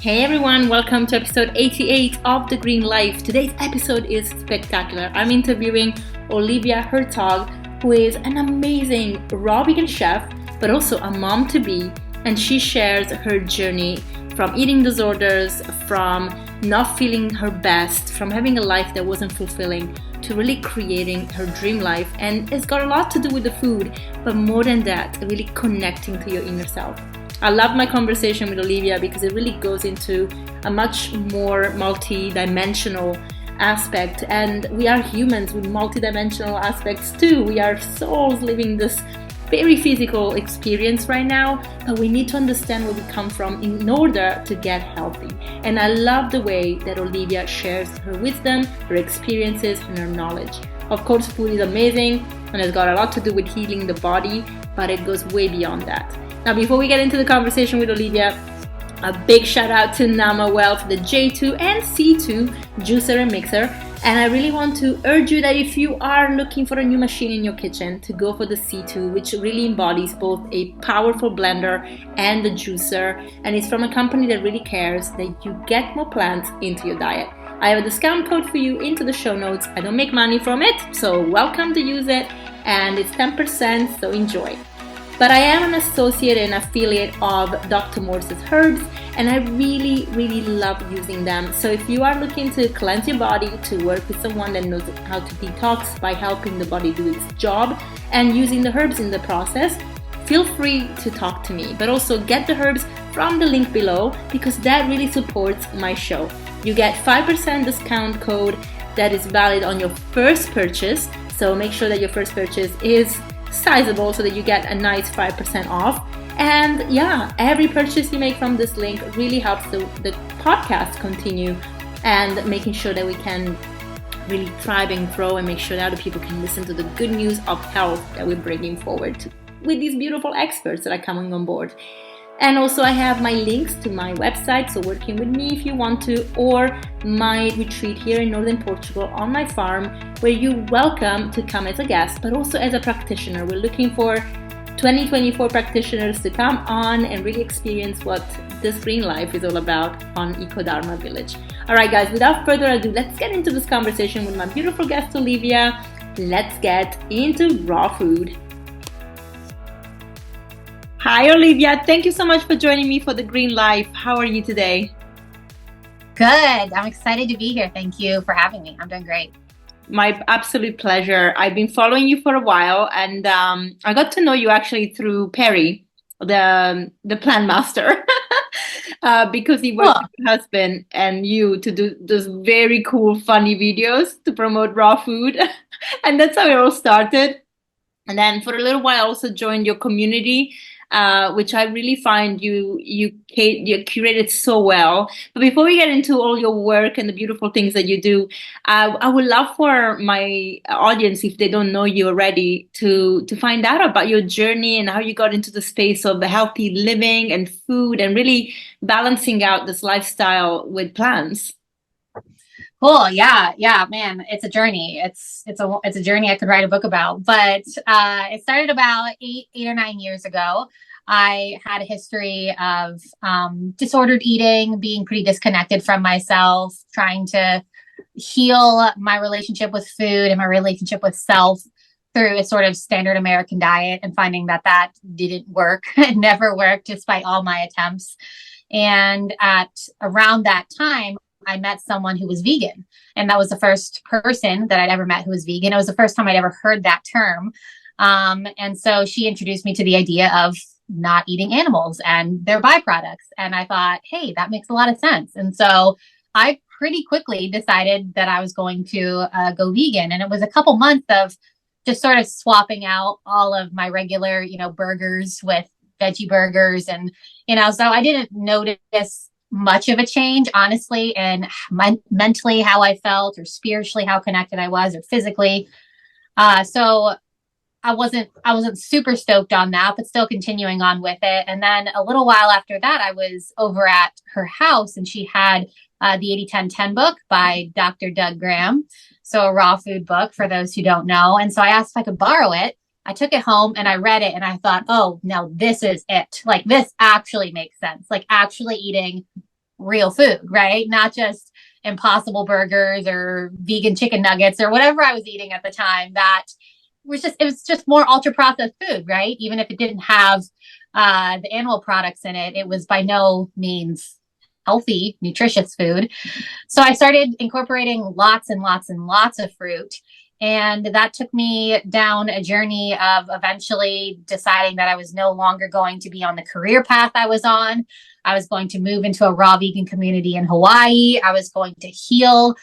Hey everyone, welcome to episode 88 of The Green Life. Today's episode is spectacular. I'm interviewing Olivia Hertzog, who is an amazing raw vegan chef, but also a mom to be, and she shares her journey from eating disorders, from not feeling her best, from having a life that wasn't fulfilling, to really creating her dream life. And it's got a lot to do with the food, but more than that, really connecting to your inner self. I love my conversation with Olivia because it really goes into a much more multi-dimensional aspect, and we are humans with multi-dimensional aspects too. We are souls living this very physical experience right now, but we need to understand where we come from in order to get healthy. And I love the way that Olivia shares her wisdom, her experiences, and her knowledge. Of course, food is amazing and it's got a lot to do with healing the body, but it goes way beyond that. Now, before we get into the conversation with Olivia, a big shout out to Nama Wealth, the J2 and C2 juicer and mixer. And I really want to urge you that if you are looking for a new machine in your kitchen, to go for the C2, which really embodies both a powerful blender and a juicer. And it's from a company that really cares that you get more plants into your diet. I have a discount code for you into the show notes. I don't make money from it, so welcome to use it. And it's 10%, so enjoy. But I am an associate and affiliate of Dr. Morse's herbs, and I really, really love using them. So if you are looking to cleanse your body, to work with someone that knows how to detox by helping the body do its job and using the herbs in the process, feel free to talk to me. But also get the herbs from the link below, because that really supports my show. You get 5% discount code that is valid on your first purchase. So make sure that your first purchase is sizable so that you get a nice 5% off. And yeah, every purchase you make from this link really helps the podcast continue and making sure that we can really thrive and grow and make sure that other people can listen to the good news of health that we're bringing forward with these beautiful experts that are coming on board. And also I have my links to my website, so working with me if you want to, or my retreat here in northern Portugal on my farm, where you're welcome to come as a guest, but also as a practitioner. We're looking for 2024 practitioners to come on and really experience what this green life is all about on Ecodharma Village. All right, guys, without further ado, let's get into this conversation with my beautiful guest, Olivia. Let's get into raw food. Hi, Olivia. Thank you so much for joining me for The Green Life. How are you today? Good. I'm excited to be here. Thank you for having me. I'm doing great. My absolute pleasure. I've been following you for a while, and I got to know you actually through Perry, the plant master, because he worked with your husband and you to do those very cool, funny videos to promote raw food. And that's how it all started. And then for a little while, I also joined your community, which I really find you curated so well. But before we get into all your work and the beautiful things that you do, I would love for my audience, if they don't know you already, to find out about your journey and how you got into the space of healthy living and food and really balancing out this lifestyle with plants. Cool. Yeah, man, it's a journey. It's a journey I could write a book about. But it started about eight or 9 years ago. I had a history of disordered eating, being pretty disconnected from myself, trying to heal my relationship with food and my relationship with self through a sort of standard American diet, and finding that didn't work. It never worked despite all my attempts. And at around that time, I met someone who was vegan, and that was the first person that I'd ever met who was vegan. It was the first time I'd ever heard that term. And so she introduced me to the idea of not eating animals and their byproducts. And I thought, hey, that makes a lot of sense. And so I pretty quickly decided that I was going to go vegan. And it was a couple months of just sort of swapping out all of my regular, burgers with veggie burgers. And, so I didn't notice much of a change, honestly, and mentally how I felt, or spiritually how connected I was, or physically. So I wasn't super stoked on that, but still continuing on with it. And then a little while after that, I was over at her house, and she had the 80-10-10 book by Dr. Doug Graham. So a raw food book for those who don't know. And so I asked if I could borrow it. I took it home and I read it, and I thought, oh, no, this is it. Like, this actually makes sense. Like, actually eating real food, right? Not just Impossible burgers or vegan chicken nuggets or whatever I was eating at the time. That it was just more ultra processed food, right? Even if it didn't have the animal products in it, it was by no means healthy, nutritious food. So I started incorporating lots and lots and lots of fruit. And that took me down a journey of eventually deciding that I was no longer going to be on the career path I was on. I was going to move into a raw vegan community in Hawaii. I was going to heal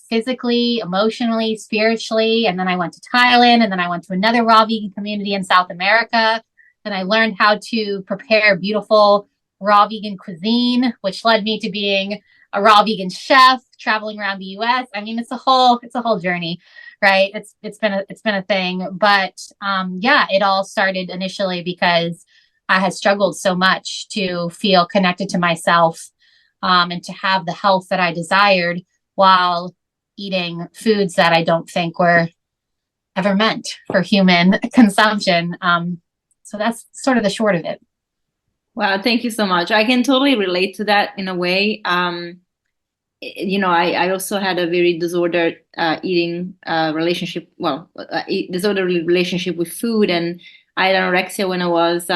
physically, emotionally, spiritually. And then I went to Thailand, and then I went to another raw vegan community in South America. And I learned how to prepare beautiful raw vegan cuisine, which led me to being a raw vegan chef, traveling around the US. I mean, it's a whole journey, right? It's been a thing. But yeah, it all started initially because I had struggled so much to feel connected to myself, and to have the health that I desired while eating foods that I don't think were ever meant for human consumption. So that's sort of the short of it. Wow, thank you so much. I can totally relate to that in a way. I also had a very disordered eating relationship, disordered relationship with food. And I had anorexia when I was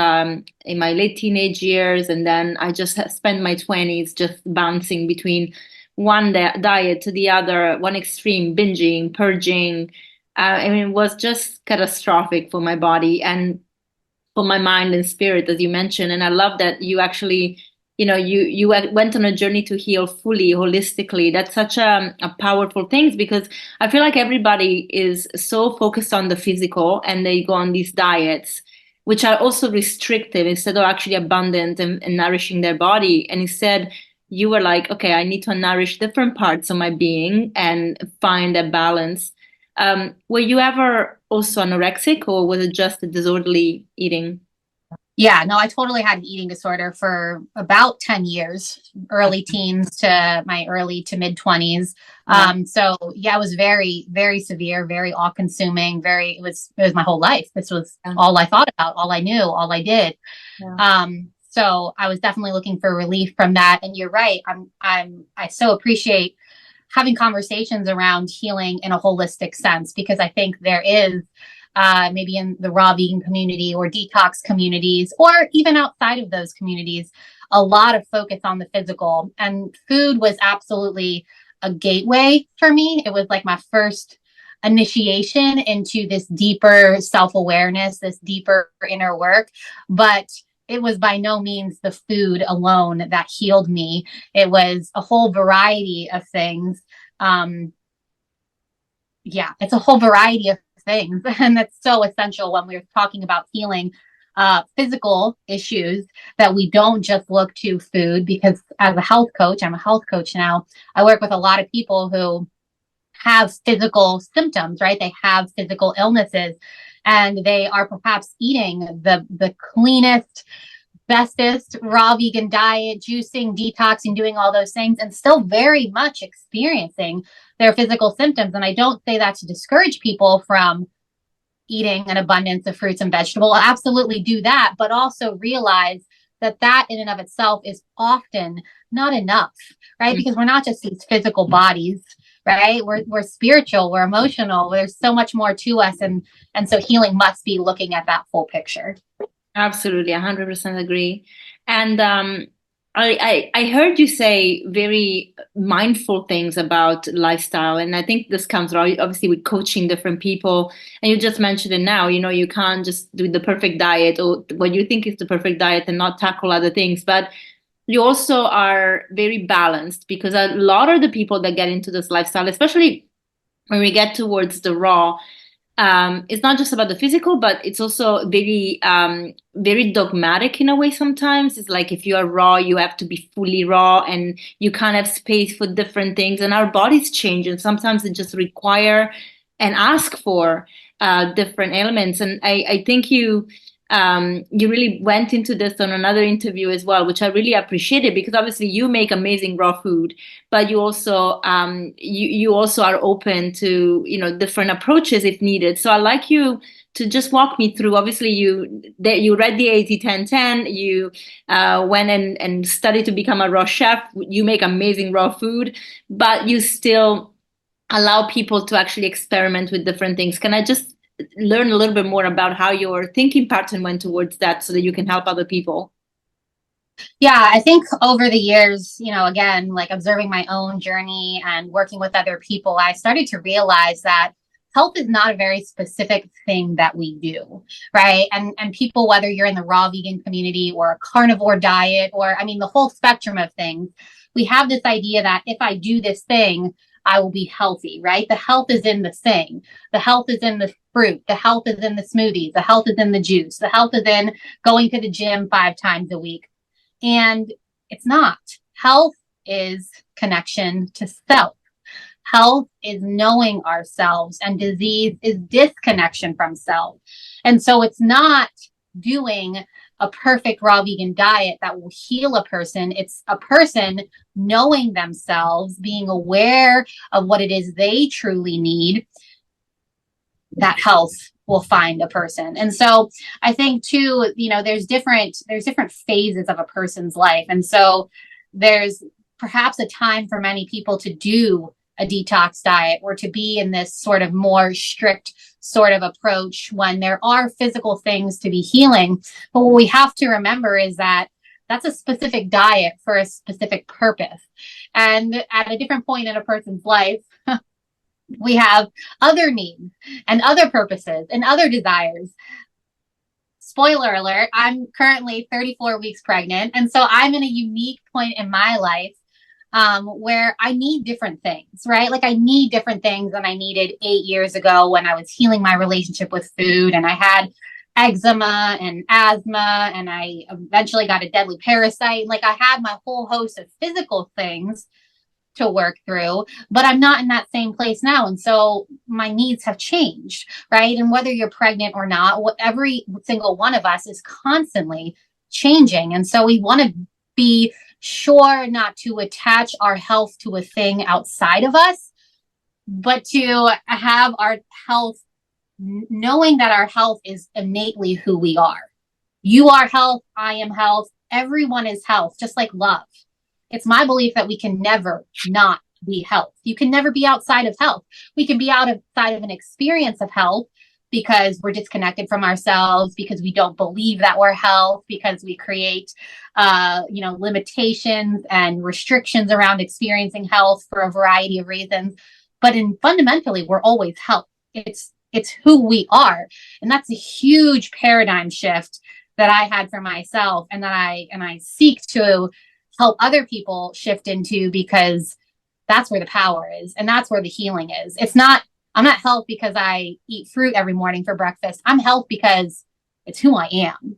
in my late teenage years. And then I just spent my 20s just bouncing between one diet to the other, one extreme, binging, purging. I mean, it was just catastrophic for my body and for my mind and spirit, as you mentioned. And I love that you actually, you went on a journey to heal fully, holistically. That's such a powerful thing, because I feel like everybody is so focused on the physical, and they go on these diets, which are also restrictive instead of actually abundant and nourishing their body. And instead, you were like, okay, I need to nourish different parts of my being and find a balance. Were you ever also anorexic, or was it just a disorderly eating? Yeah, no, I totally had an eating disorder for about 10 years, early teens to my early to mid 20s. So yeah, it was very, very severe, very all consuming, it was my whole life. This was all I thought about, all I knew, all I did. Yeah. So I was definitely looking for relief from that. And you're right. I so appreciate having conversations around healing in a holistic sense, because I think there is maybe in the raw vegan community or detox communities, or even outside of those communities, a lot of focus on the physical. And food was absolutely a gateway for me. It was like my first initiation into this deeper self-awareness, this deeper inner work. But it was by no means the food alone that healed me. It was a whole variety of things. It's a whole variety of things. And that's so essential when we're talking about healing physical issues, that we don't just look to food. Because as a health coach, I'm a health coach now, I work with a lot of people who have physical symptoms, right? They have physical illnesses, and they are perhaps eating the cleanest, bestest raw vegan diet, juicing, detoxing, doing all those things, and still very much experiencing their physical symptoms. And I don't say that to discourage people from eating an abundance of fruits and vegetables. I'll absolutely do that, but also realize that in and of itself is often not enough, right? Mm-hmm. Because we're not just these physical bodies, right? We're spiritual, we're emotional. There's so much more to us, and so healing must be looking at that full picture. Absolutely, 100% agree. And I heard you say very mindful things about lifestyle, and I think this comes obviously with coaching different people. And you just mentioned it now. You can't just do the perfect diet or what you think is the perfect diet and not tackle other things, but you also are very balanced, because a lot of the people that get into this lifestyle, especially when we get towards the raw, it's not just about the physical, but it's also very, very dogmatic in a way. Sometimes it's like, if you are raw, you have to be fully raw, and you can't have space for different things. And our bodies change, and sometimes they just require and ask for different elements. And I think you you really went into this on another interview as well, which I really appreciated, because obviously you make amazing raw food, but you also you also are open to, you know, different approaches if needed. So I'd like you to just walk me through. Obviously, you read the 80-10-10. You went and studied to become a raw chef. You make amazing raw food, but you still allow people to actually experiment with different things. Can I just learn a little bit more about how your thinking pattern went towards that so that you can help other people? Yeah, I think over the years, again, like observing my own journey and working with other people, I started to realize that health is not a very specific thing that we do, right? And people, whether you're in the raw vegan community or a carnivore diet, or I mean, the whole spectrum of things, we have this idea that if I do this thing, I will be healthy, right? The health is in the thing. The health is in the fruit. The health is in the smoothies. The health is in the juice. The health is in going to the gym 5 times a week. And it's not. Health is connection to self. Health is knowing ourselves, and disease is disconnection from self. And so it's not doing a perfect raw vegan diet that will heal a person. It's a person knowing themselves, being aware of what it is they truly need. That health will find a person. And so I think too, there's different phases of a person's life. And so there's perhaps a time for many people to do a detox diet or to be in this sort of more strict sort of approach when there are physical things to be healing. But what we have to remember is that that's a specific diet for a specific purpose. And at a different point in a person's life, we have other needs and other purposes and other desires. Spoiler alert, I'm currently 34 weeks pregnant. And so I'm in a unique point in my life where I need different things, right? Like I need different things than I needed 8 years ago when I was healing my relationship with food and I had eczema and asthma and I eventually got a deadly parasite. Like I had my whole host of physical things to work through, but I'm not in that same place now. And so my needs have changed, right? And whether you're pregnant or not, every single one of us is constantly changing. And so we want to be sure not to attach our health to a thing outside of us, but to have our health, knowing that our health is innately who we are. You are health, I am health, everyone is health, just like love. It's my belief that we can never not be health. You can never be outside of health. We can be outside of an experience of health because we're disconnected from ourselves, because we don't believe that we're health, because we create, limitations and restrictions around experiencing health for a variety of reasons. But fundamentally, we're always health. It's who we are. And that's a huge paradigm shift that I had for myself and that I seek to help other people shift into, because that's where the power is and that's where the healing is. I'm not health because I eat fruit every morning for breakfast. I'm health because it's who I am.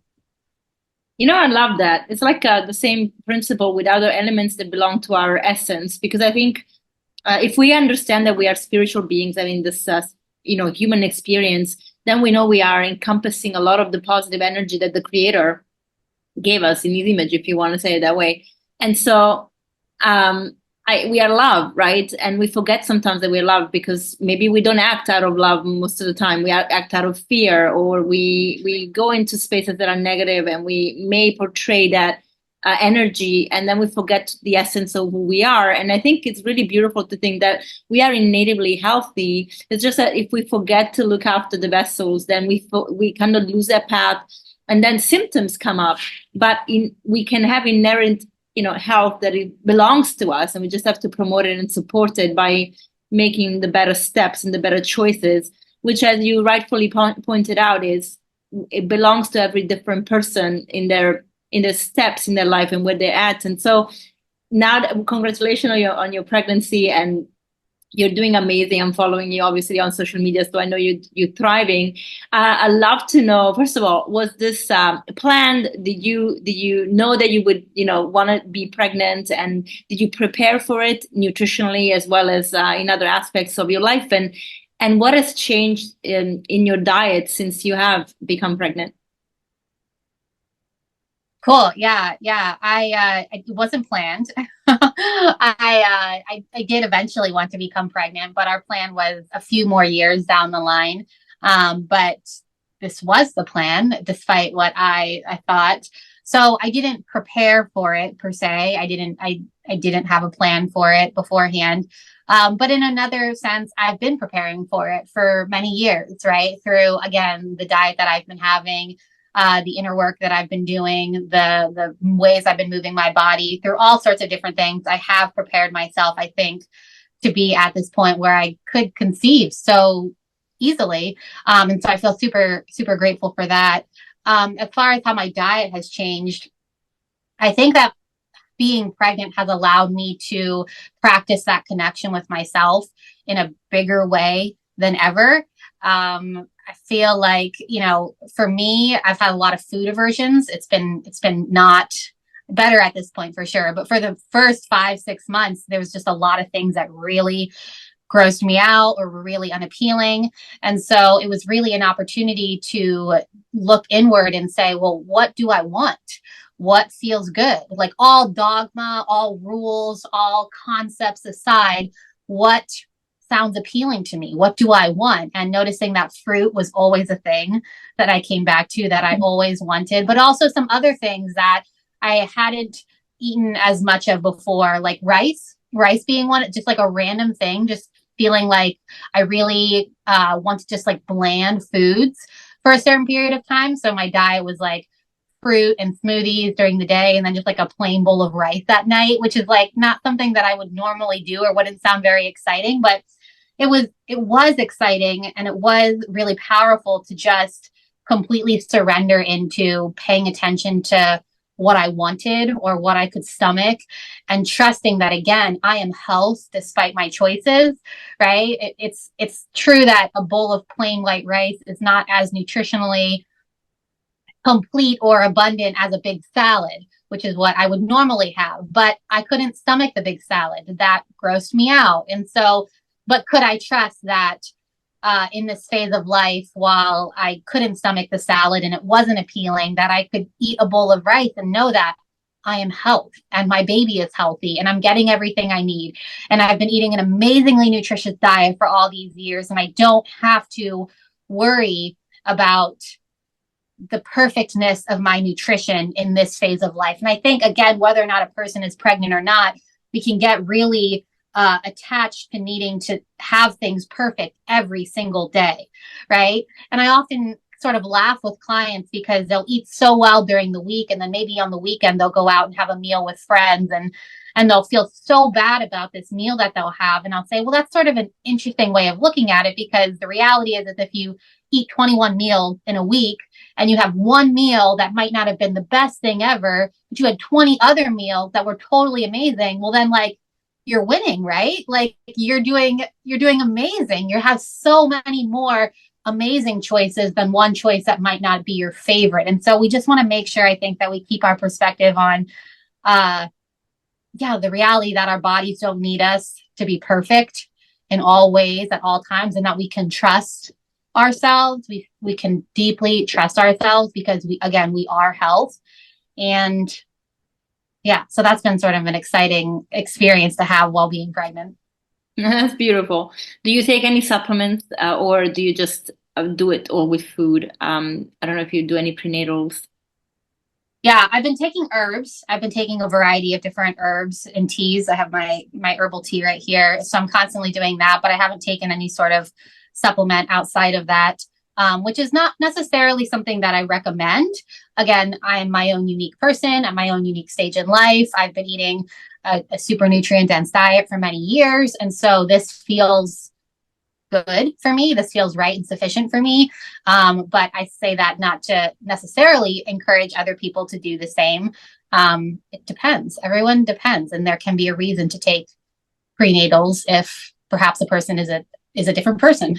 I love that. It's like the same principle with other elements that belong to our essence, because I think if we understand that we are spiritual beings and in this, human experience, then we know we are encompassing a lot of the positive energy that the Creator gave us in His image, if you want to say it that way. And so we are love, right? And we forget sometimes that we're loved because maybe we don't act out of love most of the time. We act out of fear, or we go into spaces that are negative and we may portray that energy, and then we forget the essence of who we are. And I think it's really beautiful to think that we are innately healthy. It's just that if we forget to look after the vessels, then we kind of lose that path, and then symptoms come up. But we can have inherent health that it belongs to us, and we just have to promote it and support it by making the better steps and the better choices, which, as you rightfully pointed out, it belongs to every different person in their steps in their life and where they're at. And so now, congratulations on your pregnancy, and you're doing amazing. I'm following you obviously on social media, so I know you're thriving. I'd love to know, first of all, was this planned? Did you know that you would want to be pregnant, and did you prepare for it nutritionally as well as in other aspects of your life? And what has changed in your diet since you have become pregnant? Cool. Yeah. Yeah. It wasn't planned. I did eventually want to become pregnant, but our plan was a few more years down the line. But this was the plan, despite what I thought. So I didn't prepare for it per se. I didn't have a plan for it beforehand. But in another sense, I've been preparing for it for many years, right? Through, again, the diet that I've been having, the inner work that I've been doing, the ways I've been moving my body through all sorts of different things. I have prepared myself, I think, to be at this point where I could conceive so easily. And so I feel super, super grateful for that. As far as how my diet has changed, I think that being pregnant has allowed me to practice that connection with myself in a bigger way than ever. I feel like, for me, I've had a lot of food aversions. It's been not better at this point for sure. But for the first 5, 6 months, there was just a lot of things that really grossed me out or were really unappealing. And so it was really an opportunity to look inward and say, well, what do I want? What feels good? Like, all dogma, all rules, all concepts aside, what sounds appealing to me? What do I want? And noticing that fruit was always a thing that I came back to, that I always wanted, but also some other things that I hadn't eaten as much of before, like rice being one, just like a random thing, just feeling like I really want to just like bland foods for a certain period of time. So my diet was like fruit and smoothies during the day, and then just like a plain bowl of rice at night, which is like not something that I would normally do or wouldn't sound very exciting, but it was exciting, and it was really powerful to just completely surrender into paying attention to what I wanted or what I could stomach, and trusting that, again, I am health despite my choices, right? It's true that a bowl of plain white rice is not as nutritionally complete or abundant as a big salad, which is what I would normally have, but I couldn't stomach the big salad. That grossed me out. And so, but could I trust that in this phase of life, while I couldn't stomach the salad and it wasn't appealing, that I could eat a bowl of rice and know that I am health and my baby is healthy and I'm getting everything I need. And I've been eating an amazingly nutritious diet for all these years, and I don't have to worry about the perfectness of my nutrition in this phase of life. And I think, again, whether or not a person is pregnant or not, we can get really attached to needing to have things perfect every single day, right? And I often sort of laugh with clients because they'll eat so well during the week, and then maybe on the weekend they'll go out and have a meal with friends, and they'll feel so bad about this meal that they'll have. And I'll say, well, that's sort of an interesting way of looking at it, because the reality is that if you eat 21 meals in a week and you have one meal that might not have been the best thing ever, but you had 20 other meals that were totally amazing, well, then, like, you're winning, right? Like, you're doing amazing. You have so many more amazing choices than one choice that might not be your favorite. And so we just want to make sure, I think, that we keep our perspective on the reality that our bodies don't need us to be perfect in all ways at all times, and that we can trust ourselves. We can deeply trust ourselves, because we are health. And yeah, so that's been sort of an exciting experience to have while being pregnant. That's beautiful. Do you take any supplements, or do you just do it all with food? I don't know if you do any prenatals. Yeah, I've been taking herbs. I've been taking a variety of different herbs and teas. I have my herbal tea right here, so I'm constantly doing that. But I haven't taken any sort of supplement outside of that, which is not necessarily something that I recommend. Again, I am my own unique person at my own unique stage in life. I've been eating a super nutrient dense diet for many years, and so this feels good for me. This feels right and sufficient for me. But I say that not to necessarily encourage other people to do the same. It depends. Everyone depends, and there can be a reason to take prenatals if perhaps a person is a different person.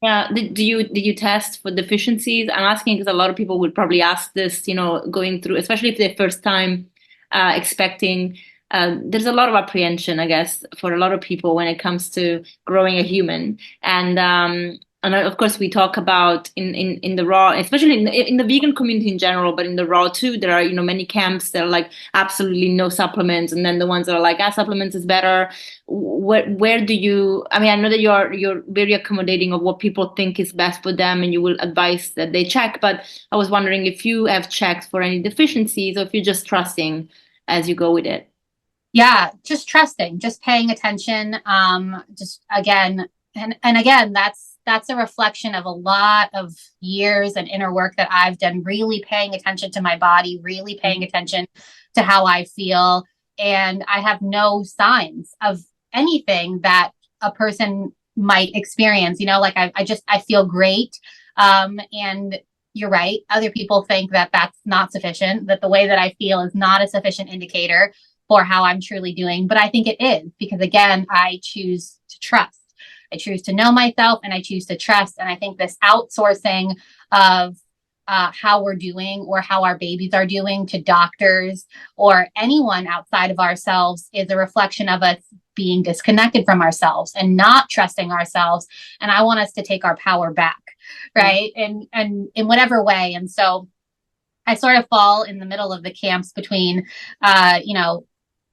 Yeah. Did you test for deficiencies? I'm asking because a lot of people would probably ask this, going through, especially if they're first time expecting. There's a lot of apprehension, I guess, for a lot of people when it comes to growing a human. And And of course, we talk about in the raw, especially in the vegan community in general, but in the raw too, there are, many camps that are like absolutely no supplements, and then the ones that are like, supplements is better. Where do you? I mean, I know that you're very accommodating of what people think is best for them, and you will advise that they check. But I was wondering if you have checked for any deficiencies, or if you're just trusting as you go with it. Yeah, just trusting, just paying attention. Just again, and again, that's a reflection of a lot of years and inner work that I've done, really paying attention to my body, really paying attention to how I feel. And I have no signs of anything that a person might experience. Like I feel great. And you're right. Other people think that that's not sufficient, that the way that I feel is not a sufficient indicator for how I'm truly doing. But I think it is, because again, I choose to trust. I choose to know myself, and I choose to trust. And I think this outsourcing of how we're doing or how our babies are doing to doctors or anyone outside of ourselves is a reflection of us being disconnected from ourselves and not trusting ourselves. And I want us to take our power back, right? And in whatever way. And so I sort of fall in the middle of the camps between,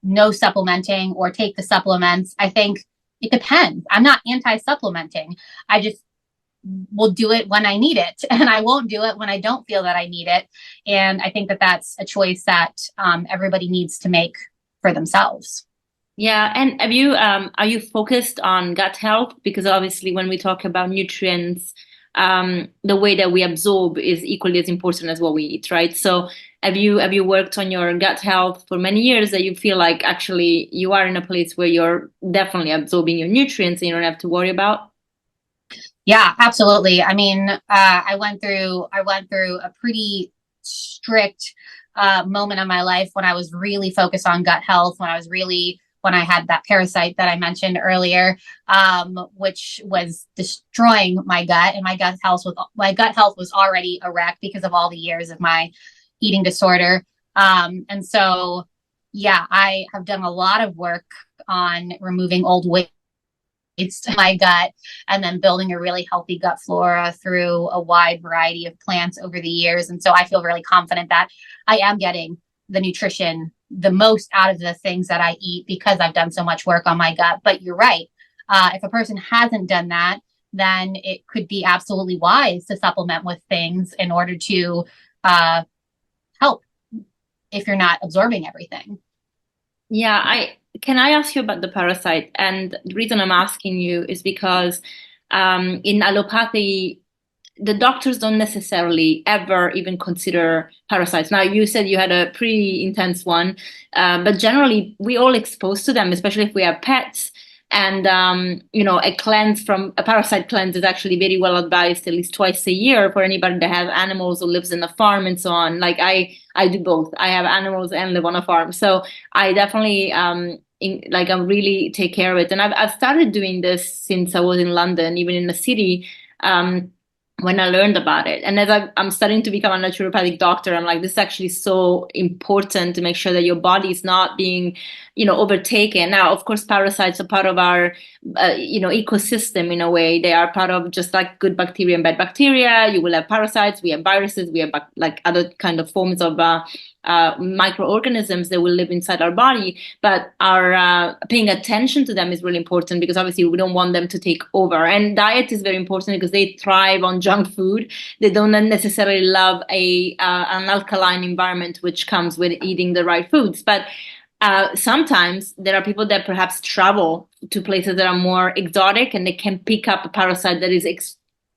no supplementing or take the supplements. I think it depends. I'm not anti-supplementing. I just will do it when I need it, and I won't do it when I don't feel that I need it. And I think that that's a choice that everybody needs to make for themselves. Yeah, and are you focused on gut health? Because obviously, when we talk about nutrients, the way that we absorb is equally as important as what we eat, right? So, have you worked on your gut health for many years that you feel like actually you are in a place where you're definitely absorbing your nutrients and you don't have to worry about? Yeah, absolutely. I mean, I went through a pretty strict moment of my life when I was really focused on gut health, when I had that parasite that I mentioned earlier, which was destroying my gut, and my gut health was already a wreck because of all the years of my eating disorder. And so, yeah, I have done a lot of work on removing old weight to my gut, and then building a really healthy gut flora through a wide variety of plants over the years. And so I feel really confident that I am getting the nutrition, the most out of the things that I eat, because I've done so much work on my gut. But you're right. If a person hasn't done that, then it could be absolutely wise to supplement with things in order to uh, help if you're not absorbing everything. Yeah, I can I ask you about the parasite? And the reason I'm asking you is because in allopathy, the doctors don't necessarily ever even consider parasites. Now, you said you had a pretty intense one, but generally, we all exposed to them, especially if we have pets. And a parasite cleanse is actually very well advised at least twice a year for anybody that has animals or lives in a farm and so on. Like I do both. I have animals and live on a farm, so I definitely I really take care of it. And I've started doing this since I was in London, even in the city. When I learned about it. And as I'm starting to become a naturopathic doctor, I'm like, this is actually so important to make sure that your body is not being, overtaken. Now, of course, parasites are part of our, ecosystem in a way. They are part of just like good bacteria and bad bacteria. You will have parasites, we have viruses, we have like other kind of forms of microorganisms that will live inside our body, but our paying attention to them is really important, because obviously we don't want them to take over. And diet is very important because they thrive on junk food. They don't necessarily love an alkaline environment, which comes with eating the right foods. But sometimes there are people that perhaps travel to places that are more exotic, and they can pick up a parasite that is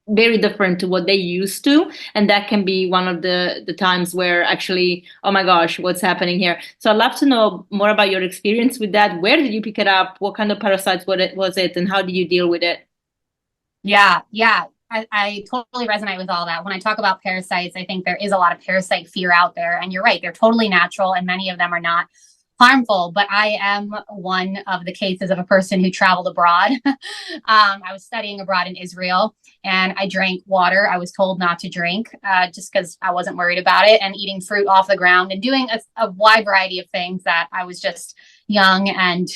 very different to what they used to, and that can be one of the times where actually, oh my gosh, what's happening here? So I'd love to know more about your experience with that. Where did you pick it up? What kind of parasites was it, and how did you deal with it? Yeah, yeah. I totally resonate with all that. When I talk about parasites, I think there is a lot of parasite fear out there. And you're right, they're totally natural, and many of them are not harmful. But I am one of the cases of a person who traveled abroad. I was studying abroad in Israel, and I drank water I was told not to drink, just because I wasn't worried about it, and eating fruit off the ground, and doing a wide variety of things that I was just young and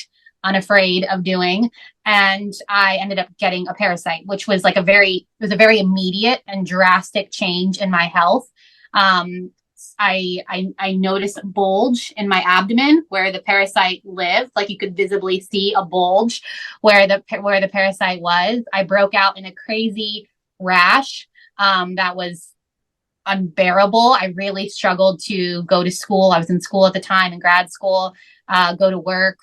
unafraid of doing. And I ended up getting a parasite, which was like it was a very immediate and drastic change in my health. I noticed a bulge in my abdomen where the parasite lived. Like you could visibly see a bulge where the parasite was. I broke out in a crazy rash that was unbearable. I really struggled to go to school. I was in school at the time, in grad school, go to work.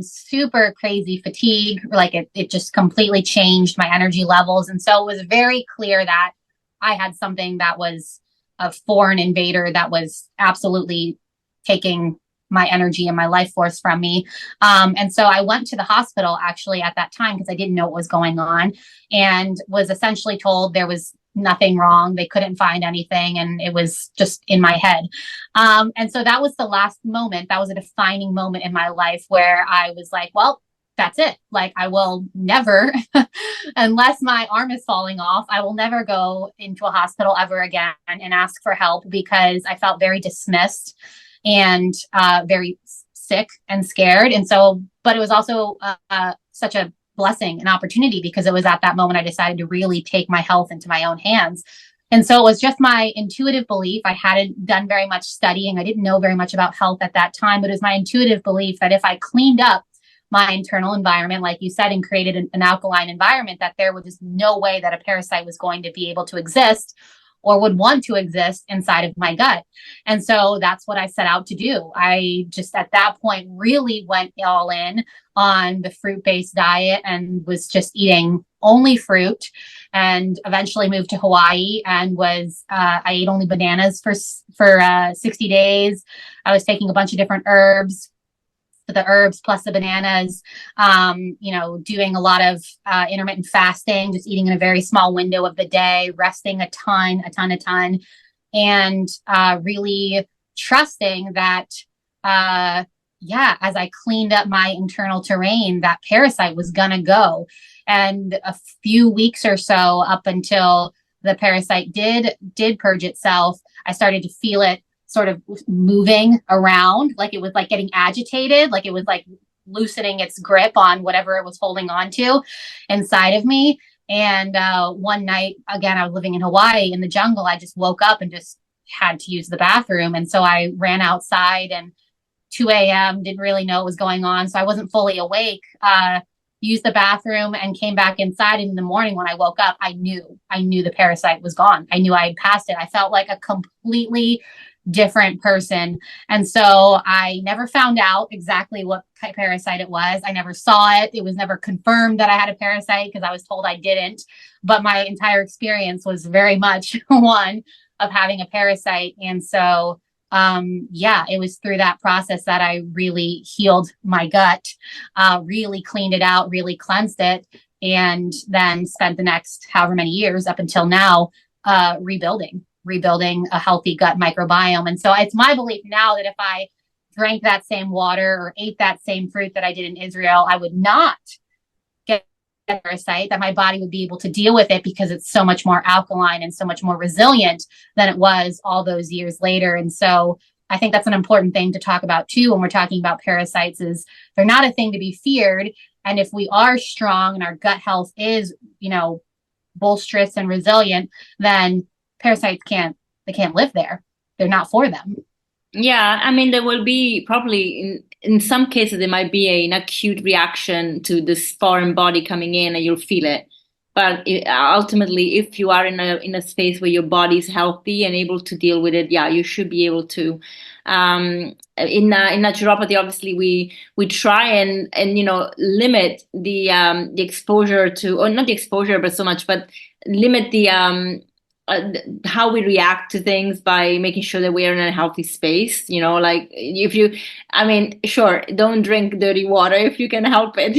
Super crazy fatigue. Like it just completely changed my energy levels. And so it was very clear that I had something that was a foreign invader that was absolutely taking my energy and my life force from me. And so I went to the hospital actually at that time because I didn't know what was going on, and was essentially told there was nothing wrong. They couldn't find anything, and it was just in my head. And so that was the last moment. That was a defining moment in my life where I was like, well, that's it. Like I will never, unless my arm is falling off, I will never go into a hospital ever again and ask for help, because I felt very dismissed and very sick and scared. And so, but it was also such a blessing and opportunity, because it was at that moment I decided to really take my health into my own hands. And so it was just my intuitive belief. I hadn't done very much studying. I didn't know very much about health at that time, but it was my intuitive belief that if I cleaned up my internal environment, like you said, and created an alkaline environment, that there was just no way that a parasite was going to be able to exist or would want to exist inside of my gut. And so that's what I set out to do. I just at that point really went all in on the fruit-based diet and was just eating only fruit, and eventually moved to Hawaii and I ate only bananas for 60 days. I was taking a bunch of different herbs, the herbs plus the bananas, doing a lot of intermittent fasting, just eating in a very small window of the day, resting a ton, and really trusting that, as I cleaned up my internal terrain, that parasite was going to go. And a few weeks or so up until the parasite did purge itself, I started to feel it sort of moving around, like it was like getting agitated, like it was like loosening its grip on whatever it was holding on to inside of me. And one night, again, I was living in Hawaii in the jungle. I just woke up and just had to use the bathroom. And so I ran outside, and 2 a.m., didn't really know what was going on. So I wasn't fully awake, used the bathroom and came back inside. And in the morning when I woke up, I knew the parasite was gone. I knew I had passed it. I felt like a completely different person. And so I never found out exactly what parasite it was. I never saw it. It was never confirmed that I had a parasite because I was told I didn't. But my entire experience was very much one of having a parasite. And so, it was through that process that I really healed my gut, really cleaned it out, really cleansed it, and then spent the next however many years up until now, rebuilding a healthy gut microbiome. And so it's my belief now that if I drank that same water or ate that same fruit that I did in Israel, I would not get a parasite, that my body would be able to deal with it because it's so much more alkaline and so much more resilient than it was all those years later. And so I think that's an important thing to talk about too when we're talking about parasites, is they're not a thing to be feared. And if we are strong and our gut health is, bolsterous and resilient, then parasites can't live there. They're not for them. Yeah, I mean, there will be probably in some cases there might be an acute reaction to this foreign body coming in, and you'll feel it. But ultimately, if you are in a space where your body is healthy and able to deal with it, yeah, you should be able to. In naturopathy, obviously, we try and limit the exposure to, or not the exposure, but so much, but limit the how we react to things by making sure that we are in a healthy space. Like sure, don't drink dirty water if you can help it.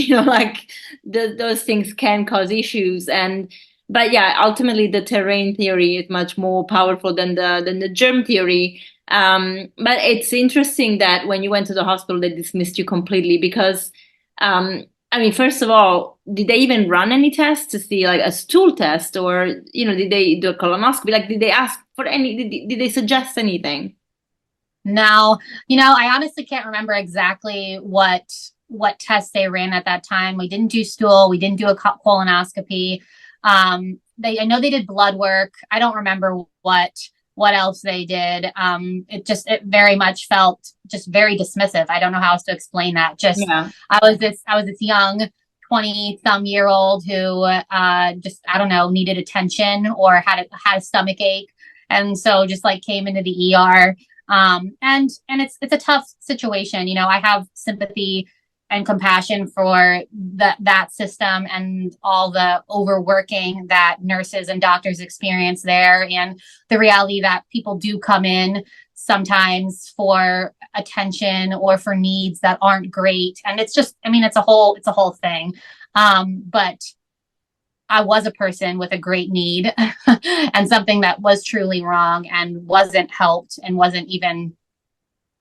Those things can cause issues. But yeah, ultimately the terrain theory is much more powerful than the germ theory. But it's interesting that when you went to the hospital, they dismissed you completely because, first of all, did they even run any tests to see, like a stool test, or, did they do a colonoscopy? Like, did they ask for did they suggest anything? No, I honestly can't remember exactly what what tests they ran at that time. We didn't do stool. We didn't do a colonoscopy. I know they did blood work. I don't remember what else they did. It very much felt just very dismissive. I don't know how else to explain that. I was this young 20-some-year-old who just, I don't know, needed attention or had a stomach ache. And so just like came into the ER. And it's a tough situation. You know, I have sympathy and compassion for that system and all the overworking that nurses and doctors experience there, and the reality that people do come in sometimes for attention or for needs that aren't great. And it's just, I mean, it's a whole thing. But I was a person with a great need and something that was truly wrong and wasn't helped and wasn't even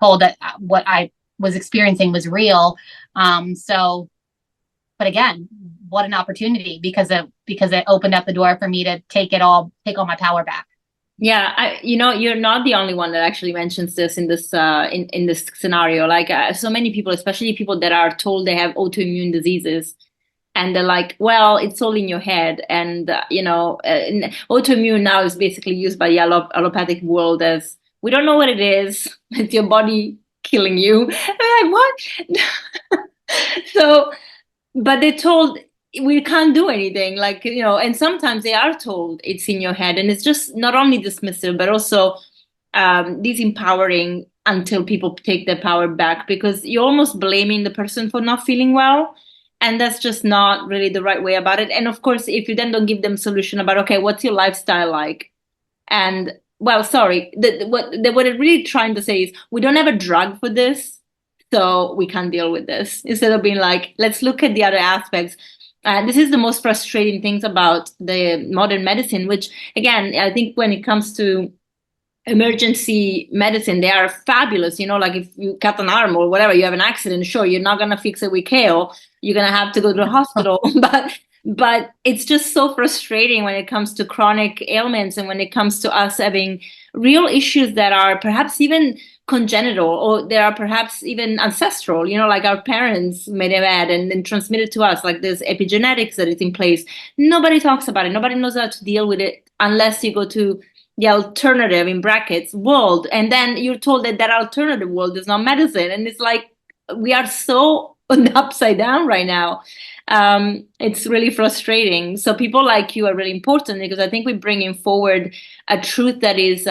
told that what I was experiencing was real. But again, what an opportunity, because it opened up the door for me to take all my power back. Yeah, you're not the only one that actually mentions this in this in this scenario. Like so many people, especially people that are told they have autoimmune diseases, and they're like, well, it's all in your head. And autoimmune now is basically used by the allopathic world as, we don't know what it is. It's your body killing you. I'm like, what? So, but they're told we can't do anything, like, and sometimes they are told it's in your head, and it's just not only dismissive, but also disempowering until people take their power back, because you're almost blaming the person for not feeling well. And that's just not really the right way about it. And of course, if you then don't give them solution about, okay, what's your lifestyle like? And well, sorry, what they're really trying to say is, we don't have a drug for this, so we can't deal with this. Instead of being like, let's look at the other aspects. This is the most frustrating things about the modern medicine, which, again, I think when it comes to emergency medicine, they are fabulous. Like if you cut an arm or whatever, you have an accident, sure, you're not going to fix it with kale. You're going to have to go to the hospital. But it's just so frustrating when it comes to chronic ailments, and when it comes to us having real issues that are perhaps even congenital, or they are perhaps even ancestral, like our parents may have had and then transmitted to us. Like there's epigenetics that is in place. Nobody talks about it. Nobody knows how to deal with it unless you go to the alternative, in brackets, world. And then you're told that alternative world is not medicine. And it's like, we are so on the upside down right now. It's really frustrating. So people like you are really important, because I think we're bringing forward a truth that is,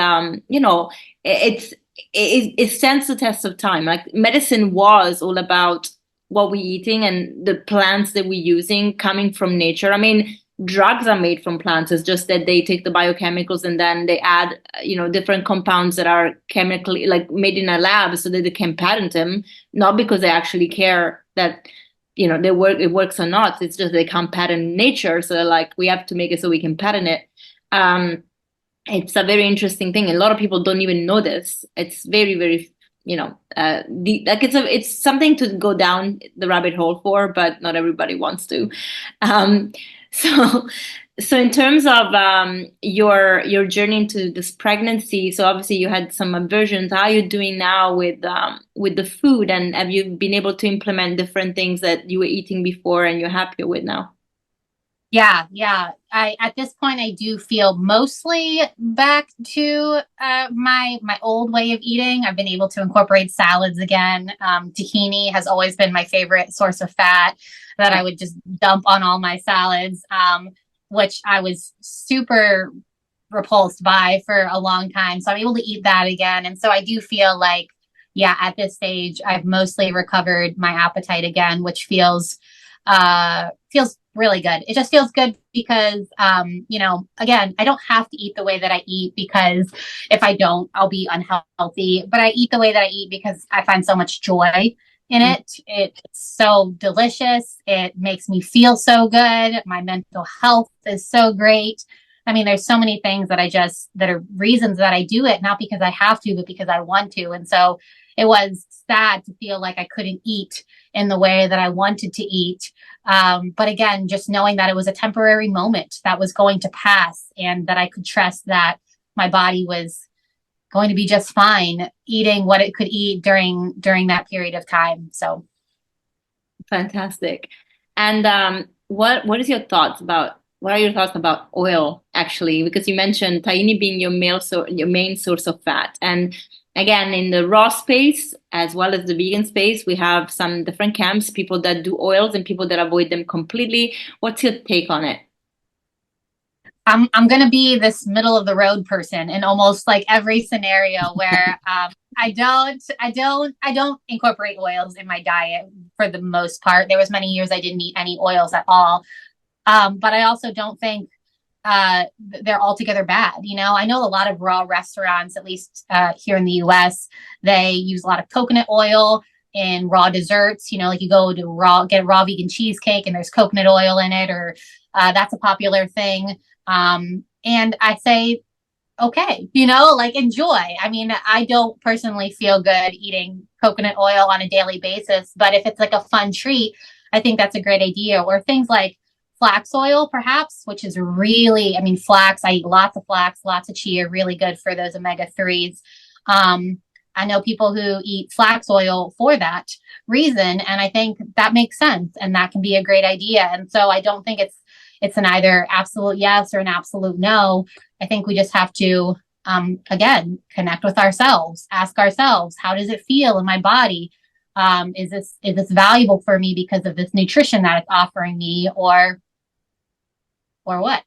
it stands the test of time. Like medicine was all about what we're eating and the plants that we're using coming from nature. I mean, drugs are made from plants. It's just that they take the biochemicals and then they add, different compounds that are chemically, like, made in a lab so that they can patent them, not because they actually care that, it works or not. It's just they can't patent nature. So they're like, we have to make it so we can patent it. It's a very interesting thing. A lot of people don't even know this. It's very, very, it's something to go down the rabbit hole for, but not everybody wants to. So in terms of your journey into this pregnancy, so obviously you had some aversions. How are you doing now with the food, and have you been able to implement different things that you were eating before and you're happier with now? Yeah. At this point, I do feel mostly back to my old way of eating. I've been able to incorporate salads again. Tahini has always been my favorite source of fat that I would just dump on all my salads, which I was super repulsed by for a long time. So I'm able to eat that again. And so I do feel like, yeah, at this stage, I've mostly recovered my appetite again, which feels really good. It just feels good because, again, I don't have to eat the way that I eat, because if I don't, I'll be unhealthy. But I eat the way that I eat because I find so much joy in it. It's so delicious. It makes me feel so good. My mental health is so great. I mean, there's so many things that that are reasons that I do it, not because I have to, but because I want to. And so it was sad to feel like I couldn't eat in the way that I wanted to eat. But again, just knowing that it was a temporary moment that was going to pass, and that I could trust that my body was going to be just fine eating what it could eat during that period of time. So Fantastic. And what is your thoughts about what are your thoughts about oil actually? Because you mentioned tahini being your your main source of fat. And again, in the raw space as well as the vegan space, we have some different camps, people that do oils and people that avoid them completely. What's your take on it? I'm gonna be this middle of the road person in almost like every scenario where I don't incorporate oils in my diet for the most part. There was many years I didn't eat any oils at all. But I also don't think they're altogether bad. I know a lot of raw restaurants, at least here in the US, they use a lot of coconut oil in raw desserts. Like you go to get a raw vegan cheesecake and there's coconut oil in it, or that's a popular thing. And I say, okay, like enjoy. I mean, I don't personally feel good eating coconut oil on a daily basis, but if it's like a fun treat, I think that's a great idea. Or things like flax oil, perhaps, which is really, I mean, flax, I eat lots of flax, lots of chia, really good for those omega-3s. I know people who eat flax oil for that reason, and I think that makes sense and that can be a great idea. And so I don't think it's an either absolute yes or an absolute no. I think we just have to, again, connect with ourselves, ask ourselves, how does it feel in my body? Is this valuable for me because of this nutrition that it's offering me, or what?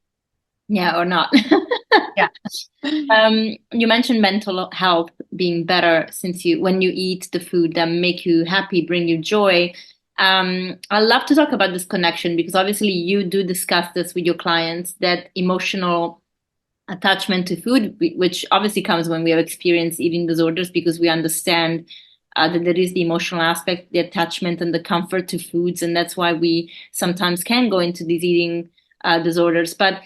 Yeah, or not. Yeah. You mentioned mental health being better since when you eat the food that make you happy, bring you joy. I love to talk about this connection because obviously you do discuss this with your clients, that emotional attachment to food, which obviously comes when we have experienced eating disorders because we understand that there is the emotional aspect, the attachment and the comfort to foods. And that's why we sometimes can go into these eating disorders. But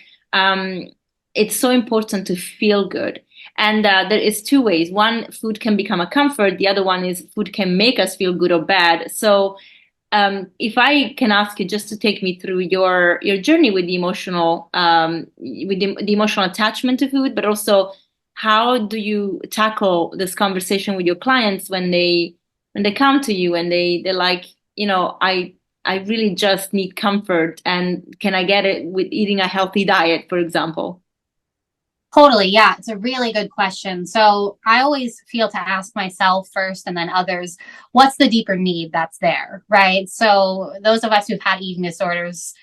it's so important to feel good. And there is two ways. One, food can become a comfort. The other one is food can make us feel good or bad. So if I can ask you just to take me through your journey with the emotional the emotional attachment to food, but also how do you tackle this conversation with your clients when they come to you and they're like, I really just need comfort, and can I get it with eating a healthy diet, for example? Totally. Yeah. It's a really good question. So I always feel to ask myself first and then others, what's the deeper need that's there? Right. So those of us who've had eating disorders,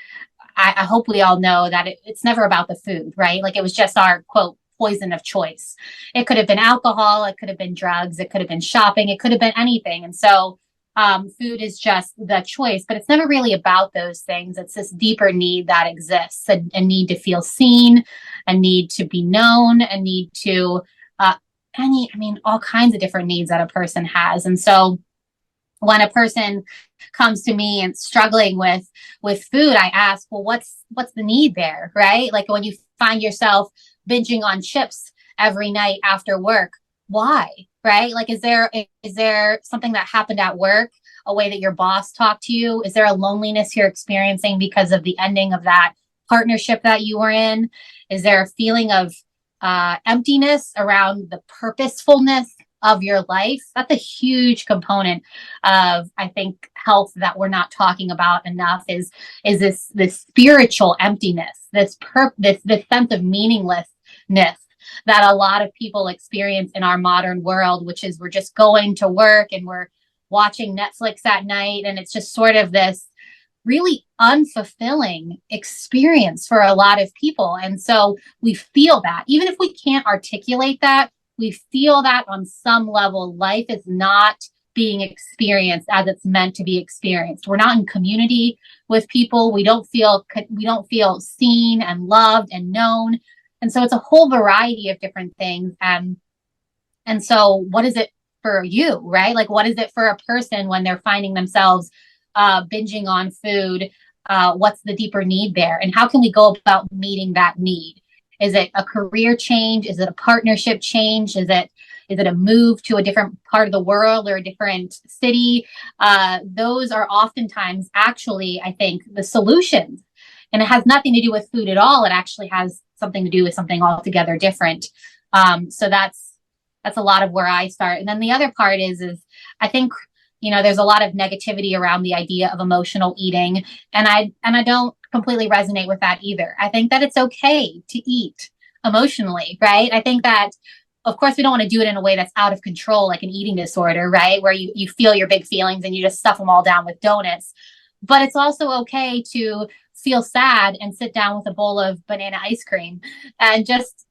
I hope we all know that it's never about the food, right? Like it was just our quote poison of choice. It could have been alcohol. It could have been drugs. It could have been shopping. It could have been anything. And so food is just the choice, but it's never really about those things. It's this deeper need that exists, a need to feel seen, a need to be known, a need to, all kinds of different needs that a person has. And so when a person comes to me and struggling with food, I ask, well, what's the need there, right? Like when you find yourself binging on chips every night after work, why? Right? Like, is there something that happened at work, a way that your boss talked to you? Is there a loneliness you're experiencing because of the ending of that partnership that you were in? Is there a feeling of emptiness around the purposefulness of your life? That's a huge component of, I think, health that we're not talking about enough. Is this spiritual emptiness, this sense of meaninglessness that a lot of people experience in our modern world, which is we're just going to work and we're watching Netflix at night. And it's just sort of this really unfulfilling experience for a lot of people. And so we feel that, even if we can't articulate that, we feel that on some level, life is not being experienced as it's meant to be experienced. We're not in community with people. We don't feel seen and loved and known. And so it's a whole variety of different things. And so what is it for you, right? Like, what is it for a person when they're finding themselves binging on food? What's the deeper need there? And how can we go about meeting that need? Is it a career change? Is it a partnership change? Is it a move to a different part of the world or a different city? Those are oftentimes actually, I think, the solutions. And it has nothing to do with food at all. It actually has something to do with something altogether different. So that's a lot of where I start. And then the other part is I think there's a lot of negativity around the idea of emotional eating. And I don't completely resonate with that either. I think that it's okay to eat emotionally, right? I think that, of course, we don't want to do it in a way that's out of control, like an eating disorder, right? Where you feel your big feelings and you just stuff them all down with donuts. But it's also okay to feel sad and sit down with a bowl of banana ice cream and just,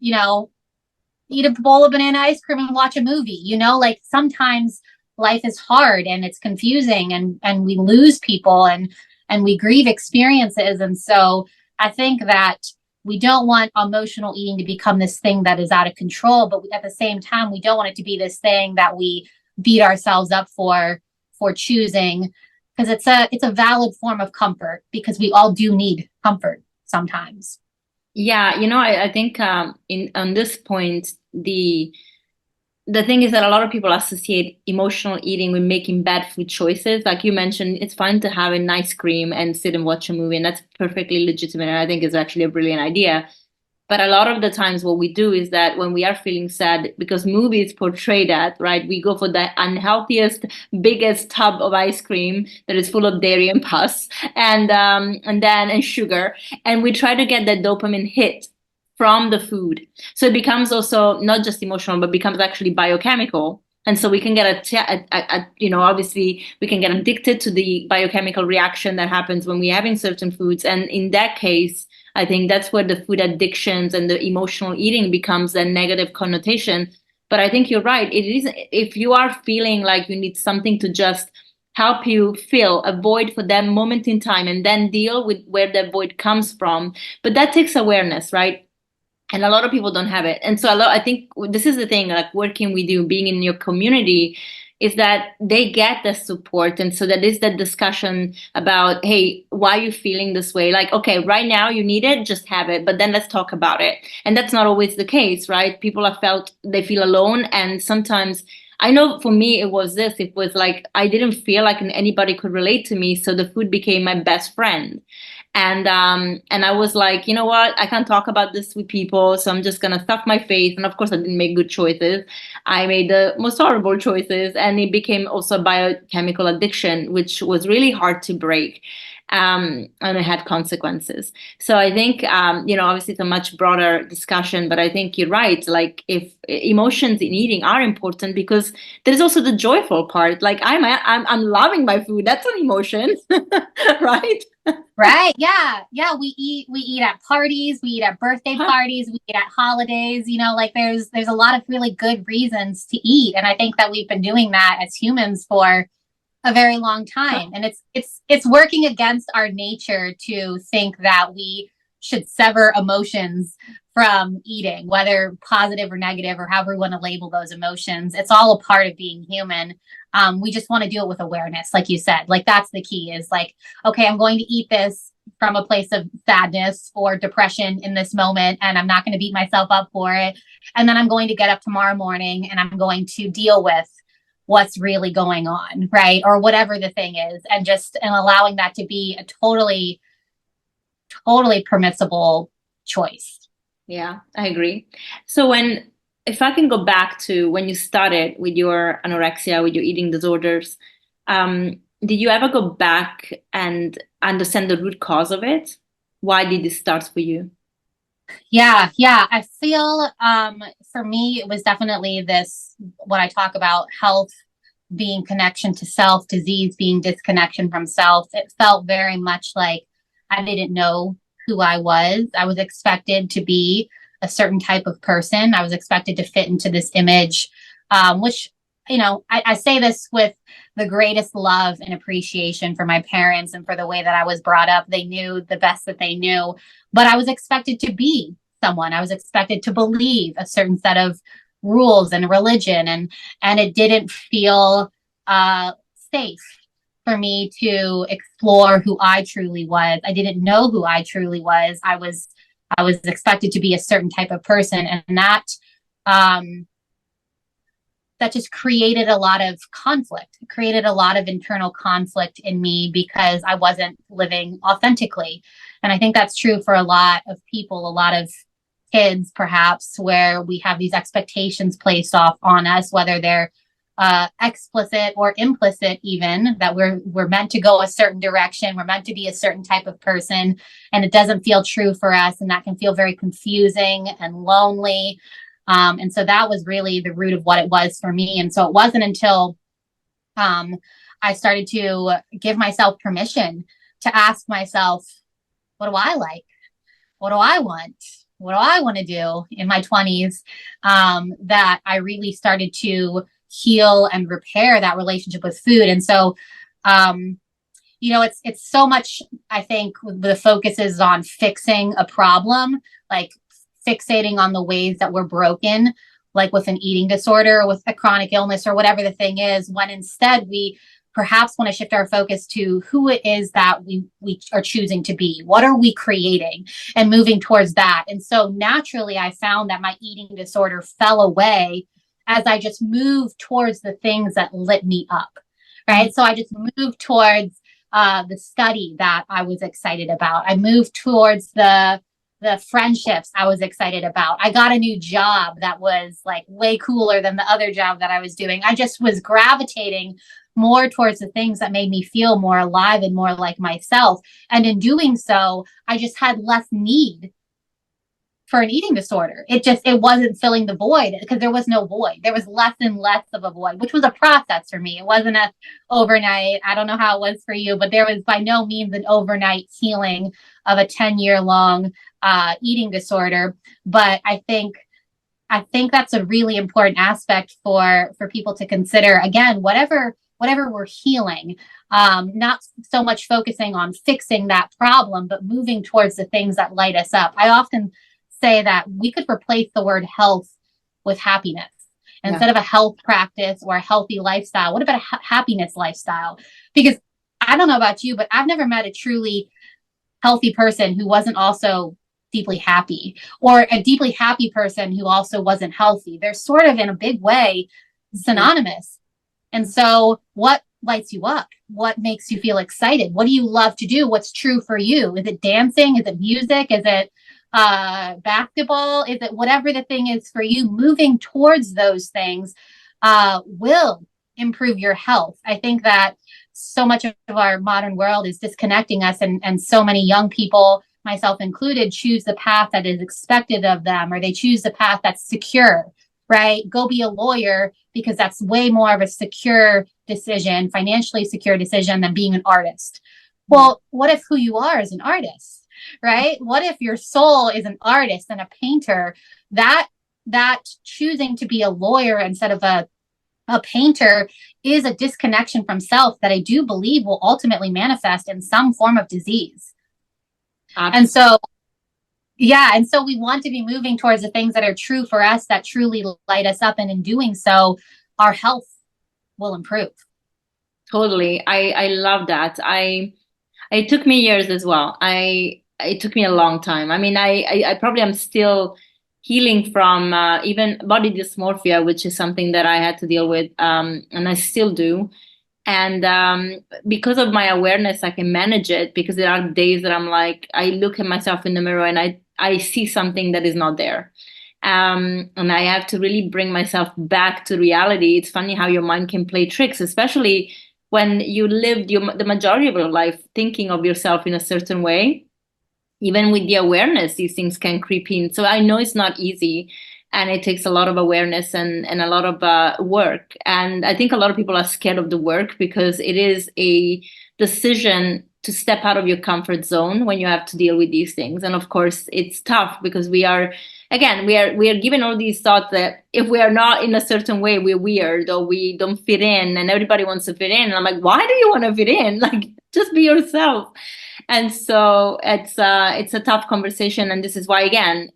eat a bowl of banana ice cream and watch a movie. Like sometimes life is hard and it's confusing, and we lose people, and we grieve experiences. And so I think that we don't want emotional eating to become this thing that is out of control, but at the same time, we don't want it to be this thing that we beat ourselves up for choosing, because it's a valid form of comfort, because we all do need comfort sometimes. Yeah, I think on this point, the thing is that a lot of people associate emotional eating with making bad food choices. Like you mentioned, it's fine to have an ice cream and sit and watch a movie, and that's perfectly legitimate. And I think it's actually a brilliant idea. But a lot of the times, what we do is that when we are feeling sad, because movies portray that, right? We go for the unhealthiest, biggest tub of ice cream that is full of dairy and pus, and sugar, and we try to get that dopamine hit from the food. So it becomes also not just emotional, but becomes actually biochemical. And so we can get obviously we can get addicted to the biochemical reaction that happens when we're having certain foods. And in that case, I think that's where the food addictions and the emotional eating becomes a negative connotation. But I think you're right. It is, if you are feeling like you need something to just help you fill a void for that moment in time and then deal with where that void comes from. But that takes awareness, right? And a lot of people don't have it. And so I think this is the thing, like working with you, being in your community, is that they get the support. And so that is that discussion about, hey, why are you feeling this way? Like, okay, right now you need it, just have it, but then let's talk about it. And that's not always the case, right? People they feel alone. And sometimes, I know for me, it was like, I didn't feel like anybody could relate to me. So the food became my best friend. And I was like, you know what? I can't talk about this with people, so I'm just gonna stuff my face. And of course, I didn't make good choices. I made the most horrible choices, and it became also a biochemical addiction, which was really hard to break. And it had consequences. So I think, obviously it's a much broader discussion, but I think you're right. Like, if emotions in eating are important, because there's also the joyful part. Like, I'm loving my food. That's an emotion, right? Right. Yeah. Yeah. We eat at parties, we eat at birthday parties, we eat at holidays, like there's a lot of really good reasons to eat. And I think that we've been doing that as humans for a very long time. And it's working against our nature to think that we should sever emotions from eating, whether positive or negative, or however we want to label those emotions. It's all a part of being human. We just want to do it with awareness, like you said. Like, that's the key, is like, okay, I'm going to eat this from a place of sadness or depression in this moment, and I'm not going to beat myself up for it. And then I'm going to get up tomorrow morning and I'm going to deal with what's really going on, right? Or whatever the thing is, and allowing that to be a totally permissible choice. Yeah, I agree. So if I can go back to when you started with your anorexia, with your eating disorders, did you ever go back and understand the root cause of it? Why did it start for you? Yeah. I feel for me, it was definitely this, what I talk about, health being connection to self, disease being disconnection from self. It felt very much like I didn't know who I was. I was expected to be a certain type of person. I was expected to fit into this image, which, I say this with the greatest love and appreciation for my parents and for the way that I was brought up. They knew the best that they knew, but I was expected to be someone. I was expected to believe a certain set of rules and religion, and it didn't feel safe for me to explore who I truly was. I didn't know who I truly was. I was expected to be a certain type of person, and that just created a lot of conflict. It created a lot of internal conflict in me because I wasn't living authentically. And I think that's true for a lot of people, a lot of kids, perhaps, where we have these expectations placed off on us, whether they're explicit or implicit, even that we're meant to go a certain direction, we're meant to be a certain type of person, and it doesn't feel true for us, and that can feel very confusing and lonely. And so that was really the root of what it was for me. And so it wasn't until I started to give myself permission to ask myself, what do I like? What do I want? What do I want to do in my 20s? That I really started to heal and repair that relationship with food. And so, it's so much, I think, the focus is on fixing a problem, like fixating on the ways that we're broken, like with an eating disorder or with a chronic illness or whatever the thing is, when instead we perhaps want to shift our focus to who it is that we are choosing to be. What are we creating, and moving towards that? And so naturally, I found that my eating disorder fell away as I just moved towards the things that lit me up, right? Mm-hmm. So I just moved towards the study that I was excited about. I moved towards the friendships I was excited about. I got a new job that was like way cooler than the other job that I was doing. I just was gravitating more towards the things that made me feel more alive and more like myself. And in doing so, I just had less need for an eating disorder. It wasn't filling the void, because there was no void. There was less and less of a void, which was a process for me. It wasn't a overnight. I don't know how it was for you, but there was by no means an overnight healing of a 10-year long eating disorder. But I think that's a really important aspect for people to consider. Again, whatever we're healing, not so much focusing on fixing that problem, but moving towards the things that light us up. I often say that we could replace the word health with happiness. Instead of a health practice or a healthy lifestyle, what about a happiness lifestyle? Because I don't know about you, but I've never met a truly healthy person who wasn't also deeply happy, or a deeply happy person who also wasn't healthy. They're sort of in a big way synonymous. And so what lights you up? What makes you feel excited? What do you love to do? What's true for you? Is it dancing? Is it music? Is it basketball? Is it whatever the thing is for you? Moving towards those things will improve your health. I think that so much of our modern world is disconnecting us, and so many young people, myself included, choose the path that is expected of them, or they choose the path that's secure, right? Go be a lawyer, because that's way more of a secure decision, financially secure decision, than being an artist. Well, what if who you are is an artist, right? What if your soul is an artist and a painter? That choosing to be a lawyer instead of a painter is a disconnection from self that I do believe will ultimately manifest in some form of disease. And so we want to be moving towards the things that are true for us, that truly light us up. And in doing so, our health will improve. Totally. I love that. It took me years as well. It took me a long time. I mean, I probably am still healing from even body dysmorphia, which is something that I had to deal with, and I still do. And because of my awareness, I can manage it, because there are days that I'm like, I look at myself in the mirror and I see something that is not there. And I have to really bring myself back to reality. It's funny how your mind can play tricks, especially when you lived the majority of your life thinking of yourself in a certain way. Even with the awareness, these things can creep in. So I know it's not easy, and it takes a lot of awareness and a lot of work. And I think a lot of people are scared of the work, because it is a decision to step out of your comfort zone when you have to deal with these things. And of course, it's tough, because we are given all these thoughts that if we are not in a certain way, we're weird, or we don't fit in, and everybody wants to fit in. And I'm like, why do you want to fit in? Like, just be yourself. And so it's a tough conversation. And this is why, again,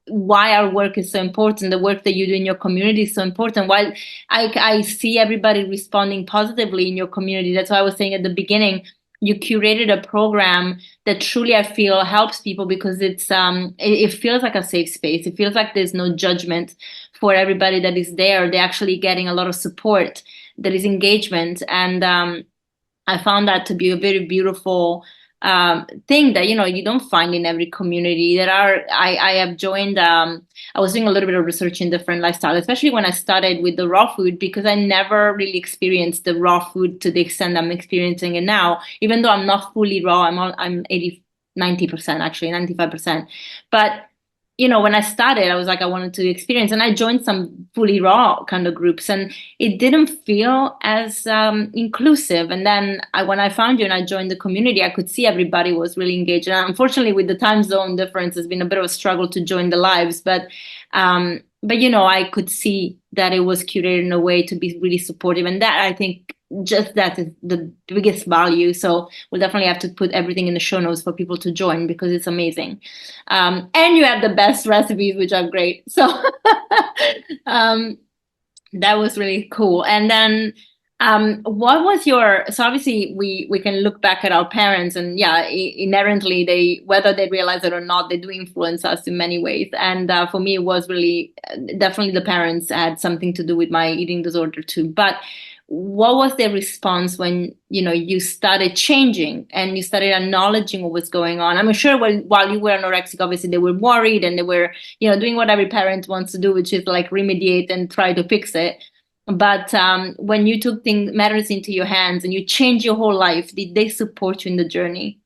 why our work is so important. The work that you do in your community is so important. While I see everybody responding positively in your community, that's why I was saying at the beginning, you curated a program that truly, I feel, helps people, because it feels like a safe space. It feels like there's no judgment for everybody that is there. They're actually getting a lot of support. There is engagement. And I found that to be a very beautiful thing that you don't find in every community. I have joined. I was doing a little bit of research in different lifestyles, especially when I started with the raw food, because I never really experienced the raw food to the extent I'm experiencing it now. Even though I'm not fully raw, I'm 90% actually, 95%. But when I started, I was like, I wanted to experience, and I joined some fully raw kind of groups, and it didn't feel as inclusive. And then when I found you and I joined the community, I could see everybody was really engaged. And unfortunately, with the time zone difference, it's been a bit of a struggle to join the lives. But I could see that it was curated in a way to be really supportive, and that I think just that is the biggest value. So we'll definitely have to put everything in the show notes for people to join because it's amazing. And you have the best recipes, which are great. So um, that was really cool. And then what was so obviously we can look back at our parents, and yeah, inherently whether they realize it or not, they do influence us in many ways. And for me, it was really definitely the parents had something to do with my eating disorder too. But what was their response when you started changing and you started acknowledging what was going on? I'm sure while you were anorexic, obviously they were worried, and they were doing what every parent wants to do, which is like remediate and try to fix it. But when you took matters into your hands and you changed your whole life, did they support you in the journey?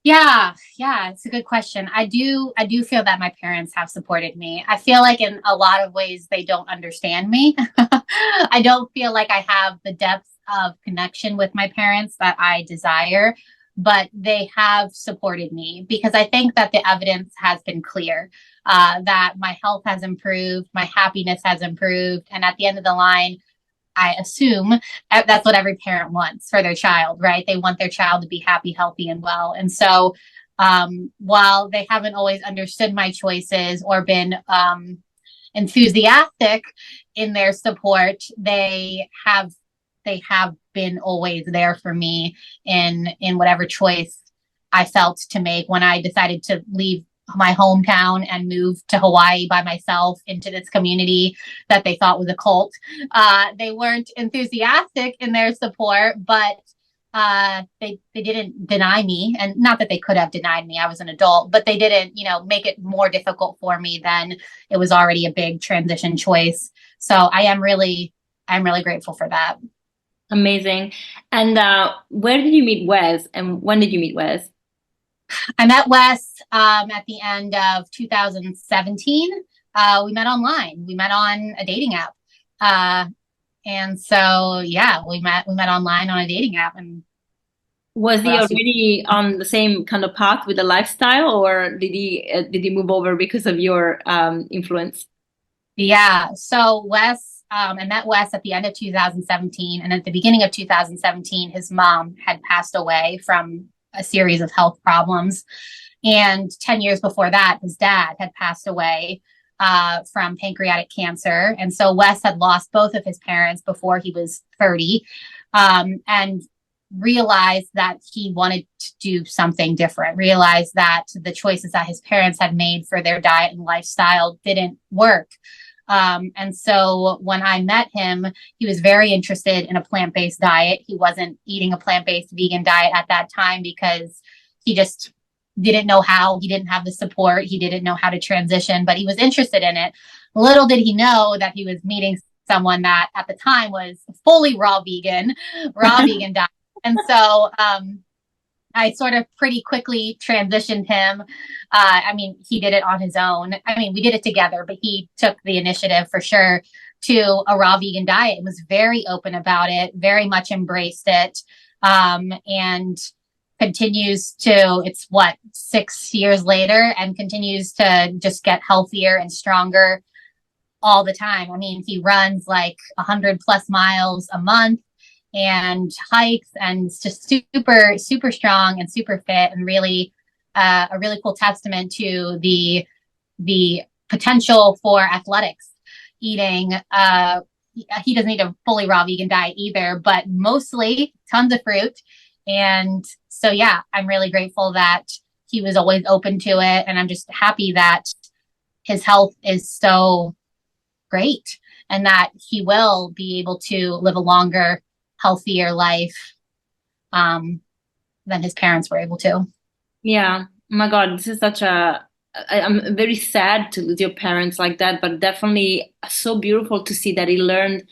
Yeah, it's a good question. I do feel that my parents have supported me. I feel like in a lot of ways they don't understand me. I don't feel like I have the depth of connection with my parents that I desire, but they have supported me because I think that the evidence has been clear, that my health has improved, my happiness has improved, and at the end of the line, I assume that's what every parent wants for their child, right? They want their child to be happy, healthy, and well. And so, while they haven't always understood my choices or been enthusiastic in their support, they have been always there for me in whatever choice I felt to make when I decided to leave my hometown and moved to Hawaii by myself into this community that they thought was a cult. They weren't enthusiastic in their support, but they didn't deny me, and not that they could have denied me. I was an adult, but they didn't, make it more difficult for me than it was already a big transition choice. So I'm really grateful for that. Amazing. And where did you meet Wes, and when did you meet Wes? I met Wes at the end of 2017. We met online. We met on a dating app. And so, yeah, we met online on a dating app. And Was he already on the same kind of path with the lifestyle, or did he move over because of your influence? Yeah. So I met Wes at the end of 2017, and at the beginning of 2017, his mom had passed away from a series of health problems. And 10 years before that, his dad had passed away from pancreatic cancer. And so Wes had lost both of his parents before he was 30, and realized that he wanted to do something different, realized that the choices that his parents had made for their diet and lifestyle didn't work. And so when I met him, he was very interested in a plant-based diet. He wasn't eating a plant-based vegan diet at that time because he just didn't know how. He didn't have the support. He didn't know how to transition, but he was interested in it. Little did he know that he was meeting someone that at the time was fully raw vegan diet. And so I sort of pretty quickly transitioned him. He did it on his own. We did it together, but he took the initiative for sure to a raw vegan diet and was very open about it, very much embraced it, and continues to, it's 6 years later, and continues to just get healthier and stronger all the time. He runs like 100+ miles a month and hikes, and it's just super, super strong and super fit, and really a really cool testament to the potential for athletics eating. He doesn't eat a fully raw vegan diet either, but mostly tons of fruit. And so, yeah, I'm really grateful that he was always open to it. And I'm just happy that his health is so great and that he will be able to live a longer, healthier life his parents were able to. Yeah. Oh my God, this is such a. I'm very sad to lose your parents like that, but definitely so beautiful to see that he learned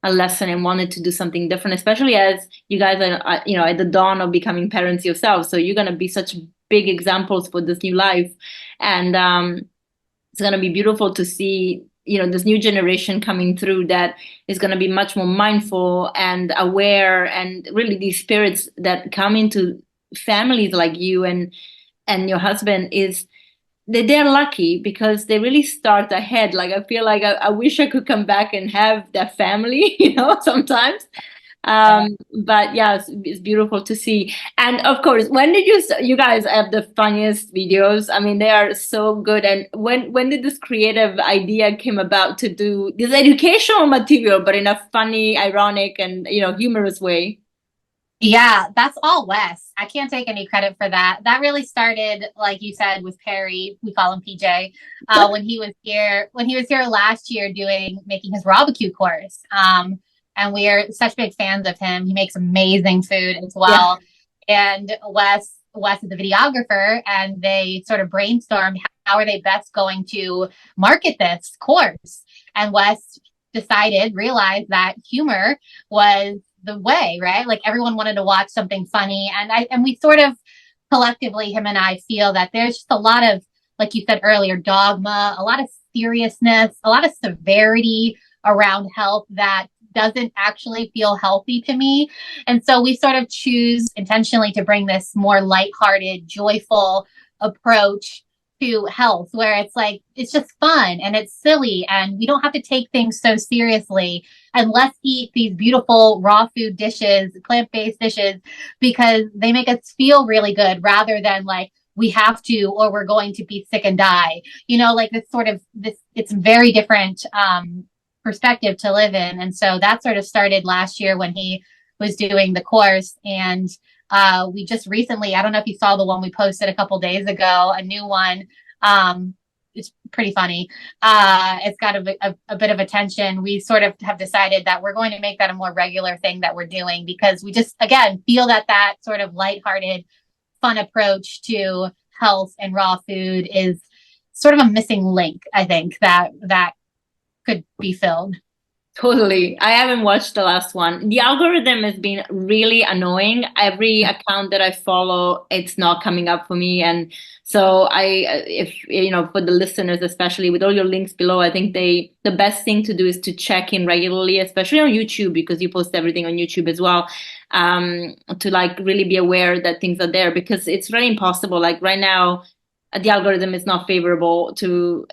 a lesson and wanted to do something different, especially as you guys are, at the dawn of becoming parents yourselves. So you're gonna be such big examples for this new life, and it's gonna be beautiful to see, this new generation coming through that is gonna be much more mindful and aware, and really these spirits that come into families like you and your husband is they're lucky because they really start ahead. Like I feel like I wish I could come back and have that family, sometimes. Yeah. But yeah, it's beautiful to see. And of course, when did you guys have the funniest videos? I mean, they are so good. And when did this creative idea came about to do this educational material, but in a funny, ironic, and humorous way? Yeah, that's all Wes. I can't take any credit for that. That really started, like you said, with Perry. We call him PJ. When he was here, last year, making his barbecue course. And we are such big fans of him. He makes amazing food as Yeah. well. And Wes is the videographer, and they sort of brainstormed how are they best going to market this course. And Wes realized that humor was the way, right? Like everyone wanted to watch something funny. And we sort of collectively, him and I, feel that there's just a lot of, like you said earlier, dogma, a lot of seriousness, a lot of severity around health that doesn't actually feel healthy to me. And so we sort of choose intentionally to bring this more lighthearted, joyful approach to health, where it's like it's just fun and it's silly and we don't have to take things so seriously, and let's eat these beautiful raw food dishes, plant-based dishes, because they make us feel really good rather than like we have to or we're going to be sick and die. Like it's very different perspective to live in. And so that sort of started last year when he was doing the course. And we just recently, I don't know if you saw the one we posted a couple days ago, a new one. It's pretty funny. It's got a bit of attention. We sort of have decided that we're going to make that a more regular thing that we're doing, because we just, again, feel that sort of lighthearted, fun approach to health and raw food is sort of a missing link, I think, that could be filled. Totally. I haven't watched the last one. The algorithm has been really annoying. Every account that I follow, it's not coming up for me. And so if, for the listeners, especially with all your links below, I think the best thing to do is to check in regularly, especially on YouTube, because you post everything on YouTube as well, to like really be aware that things are there, because it's really impossible. Like right now, the algorithm is not favorable to,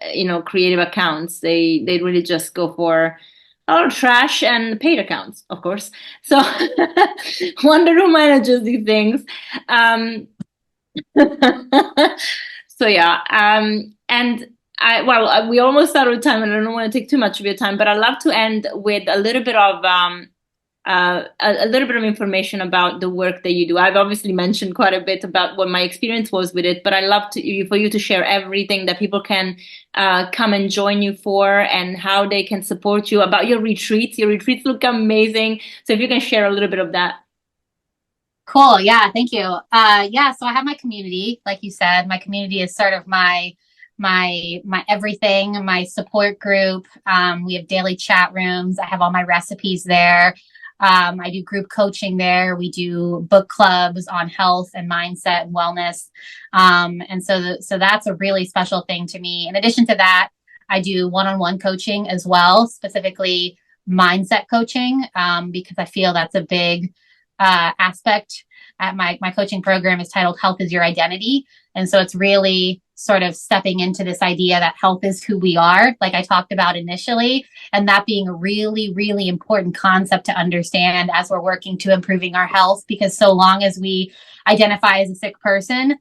creative accounts. They really just go for all trash and paid accounts, of course. So wonder who manages these things. So yeah, and we almost out of time, and I don't want to take too much of your time, but I'd love to end with a little bit of a little bit of information about the work that you do. I've obviously mentioned quite a bit about what my experience was with it, but I love for you to share everything that people can come and join you for, and how they can support you, about your retreats. Your retreats look amazing. So if you can share a little bit of that. Cool. Yeah. Thank you. Yeah. So I have my community, like you said. My community is sort of my everything, my support group. We have daily chat rooms. I have all my recipes there. I do group coaching there. We do book clubs on health and mindset and wellness. And so that's a really special thing to me. In addition to that, I do one-on-one coaching as well, specifically mindset coaching, because I feel that's a big aspect. At my coaching program is titled Health is Your Identity. And so it's really sort of stepping into this idea that health is who we are, like I talked about initially, and that being a really, really important concept to understand as we're working to improving our health, because so long as we identify as a sick person,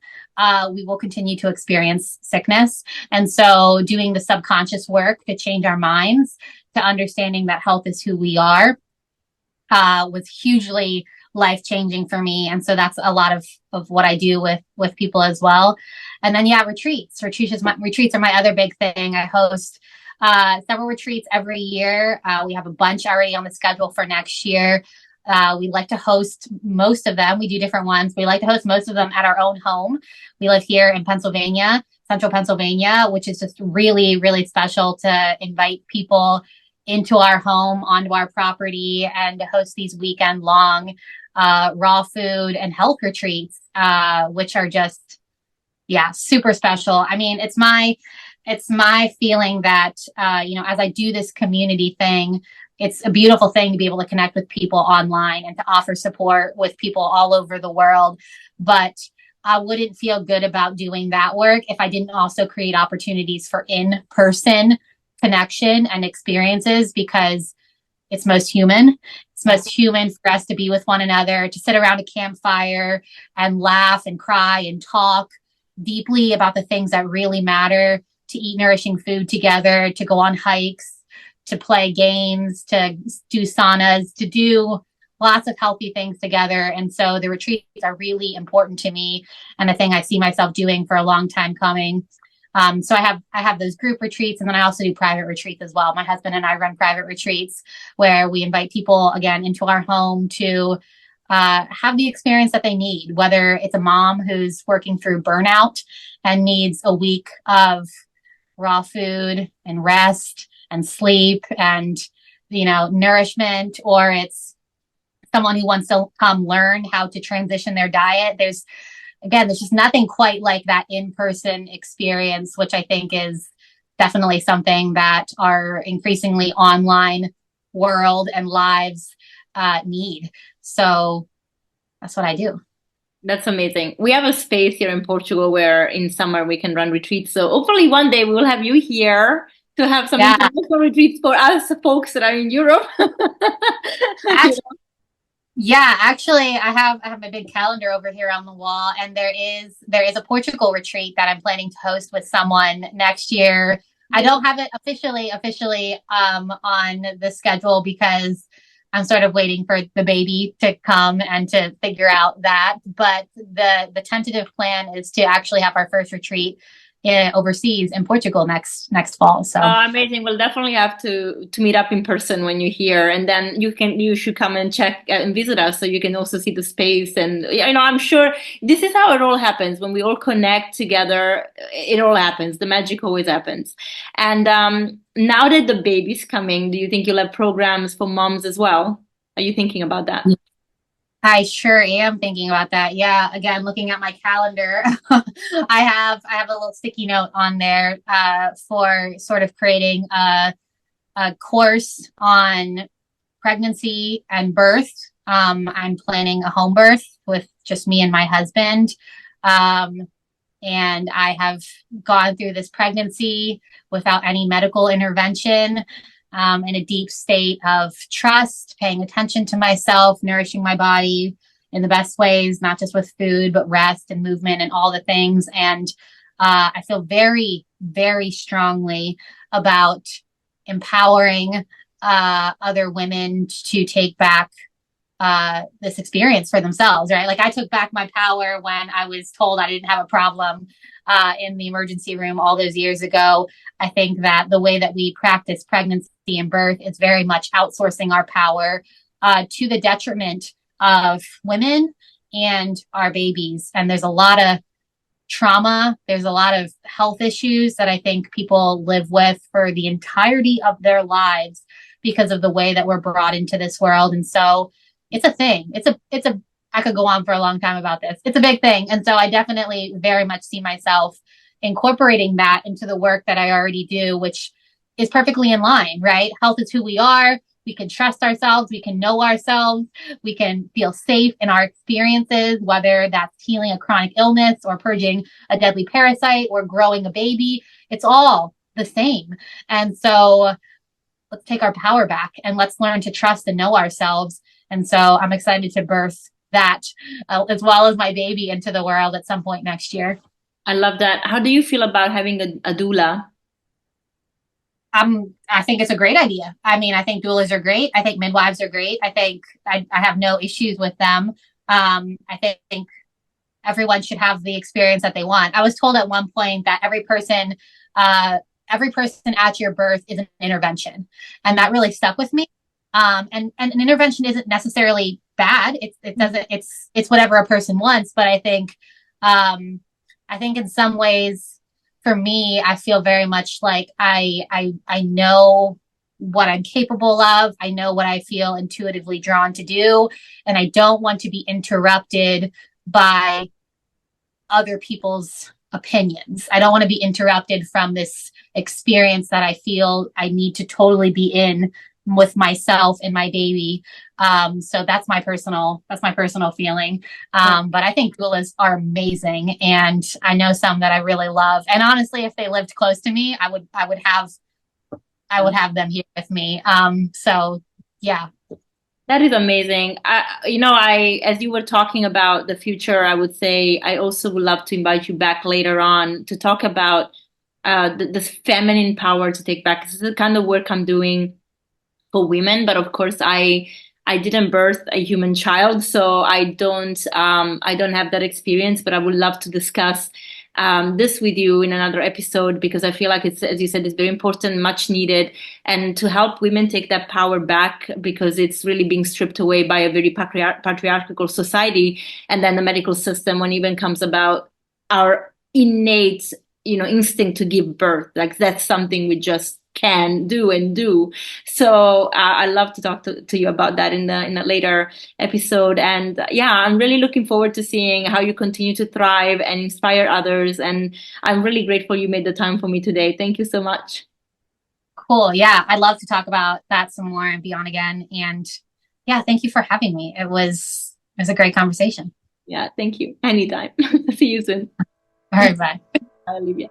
we will continue to experience sickness. And so doing the subconscious work to change our minds to understanding that health is who we are was hugely life-changing for me. And so that's a lot of what I do with people as well. And then, yeah, retreats are my other big thing. I host several retreats every year. We have a bunch already on the schedule for next year. We like to host most of them. We do different ones. We like to host most of them at our own home. We live here in Pennsylvania, central Pennsylvania, which is just really, really special to invite people into our home, onto our property, and to host these weekend long raw food and health retreats, which are just, yeah, super special. I mean, it's my feeling that, as I do this community thing, it's a beautiful thing to be able to connect with people online and to offer support with people all over the world. But I wouldn't feel good about doing that work if I didn't also create opportunities for in-person connection and experiences, because it's most human. It's most human for us to be with one another, to sit around a campfire and laugh and cry and talk deeply about the things that really matter, to eat nourishing food together, to go on hikes, to play games, to do saunas, to do lots of healthy things together. And so the retreats are really important to me, and a thing I see myself doing for a long time coming. So I have those group retreats, and then I also do private retreats as well. My husband and I run private retreats where we invite people again into our home to have the experience that they need, whether it's a mom who's working through burnout and needs a week of raw food and rest and sleep and, nourishment, or it's someone who wants to come learn how to transition their diet. There's just nothing quite like that in-person experience, which I think is definitely something that our increasingly online world and lives need. So that's what I do. That's amazing. We have a space here in Portugal where in summer we can run retreats. So hopefully one day we will have you here to have some international retreats for us folks that are in Europe. Actually, I have my big calendar over here on the wall, and there is a Portugal retreat that I'm planning to host with someone next year. I don't have it officially on the schedule because I'm sort of waiting for the baby to come and to figure out that. But the tentative plan is to actually have our first retreat overseas in Portugal next fall. So amazing. We'll definitely have to meet up in person when you're here, and then you should come and check and visit us so you can also see the space. And I'm sure this is how it all happens. When we all connect together, it all happens. The magic always happens. And now that the baby's coming, do you think you'll have programs for moms as well? Are you thinking about that? I sure am thinking about that. Yeah. Again, looking at my calendar, I have a little sticky note on there for sort of creating a course on pregnancy and birth. I'm planning a home birth with just me and my husband. And I have gone through this pregnancy without any medical intervention. In a deep state of trust, paying attention to myself, nourishing my body in the best ways, not just with food, but rest and movement and all the things. And I feel very, very strongly about empowering other women to take back this experience for themselves, right? Like I took back my power when I was told I didn't have a problem in the emergency room all those years ago. I think that the way that we practice pregnancy and birth is very much outsourcing our power to the detriment of women and our babies. And there's a lot of trauma. There's a lot of health issues that I think people live with for the entirety of their lives because of the way that we're brought into this world. And so it's a thing. I could go on for a long time about this. It's a big thing. And so I definitely very much see myself incorporating that into the work that I already do, which is perfectly in line, right? Health is who we are. We can trust ourselves. We can know ourselves. We can feel safe in our experiences, whether that's healing a chronic illness or purging a deadly parasite or growing a baby. It's all the same. And so let's take our power back and let's learn to trust and know ourselves. And so I'm excited to birth that as well as my baby into the world at some point next year. I love that. How do you feel about having a doula? I think it's a great idea. I mean, I think doulas are great. I think midwives are great. I think I have no issues with them. I think everyone should have the experience that they want. I was told at one point that every person at your birth is an intervention. And that really stuck with me. And an intervention isn't necessarily bad. It doesn't, it's whatever a person wants. But I think in some ways for me, I feel very much like I know what I'm capable of. I know what I feel intuitively drawn to do. And I don't want to be interrupted by other people's opinions. I don't want to be interrupted from this experience that I feel I need to totally be in with myself and my baby. So that's my personal feeling. But I think doulas are amazing, and I know some that I really love. And honestly, if they lived close to me, I would have them here with me. So yeah. That is amazing. As you were talking about the future, I would say I also would love to invite you back later on to talk about this feminine power to take back. This is the kind of work I'm doing for women, but of course, I didn't birth a human child, so I don't have that experience. But I would love to discuss this with you in another episode, because I feel like it's, as you said, it's very important, much needed, and to help women take that power back, because it's really being stripped away by a very patriarchal society. And then the medical system, when even comes about our innate, instinct to give birth, like that's something we just can do. So I'd love to talk to you about that in a later episode. And yeah, I'm really looking forward to seeing how you continue to thrive and inspire others. And I'm really grateful you made the time for me today. Thank you so much. Cool. Yeah, I'd love to talk about that some more and be on again. And yeah, thank you for having me. It was a great conversation. Yeah, thank you. Anytime. See you soon. All right, bye. Olivia.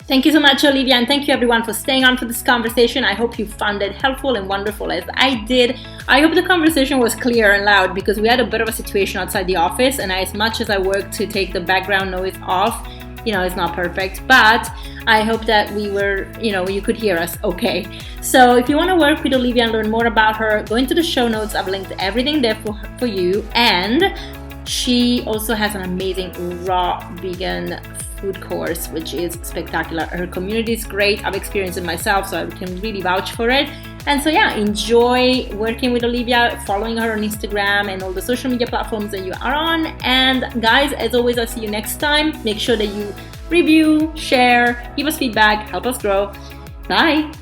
Thank you so much, Olivia, and thank you everyone for staying on for this conversation. I hope you found it helpful and wonderful as I did. I hope the conversation was clear and loud, because we had a bit of a situation outside the office, and as much as I worked to take the background noise off, it's not perfect, but I hope that you could hear us okay. So if you want to work with Olivia and learn more about her, go into the show notes. I've linked everything there for you, and she also has an amazing raw vegan food course, which is spectacular. Her community is great. I've experienced it myself, so I can really vouch for it. And so yeah, enjoy working with Olivia, following her on Instagram and all the social media platforms that you are on. And guys, as always, I'll see you next time. Make sure that you review, share, give us feedback, help us grow. Bye.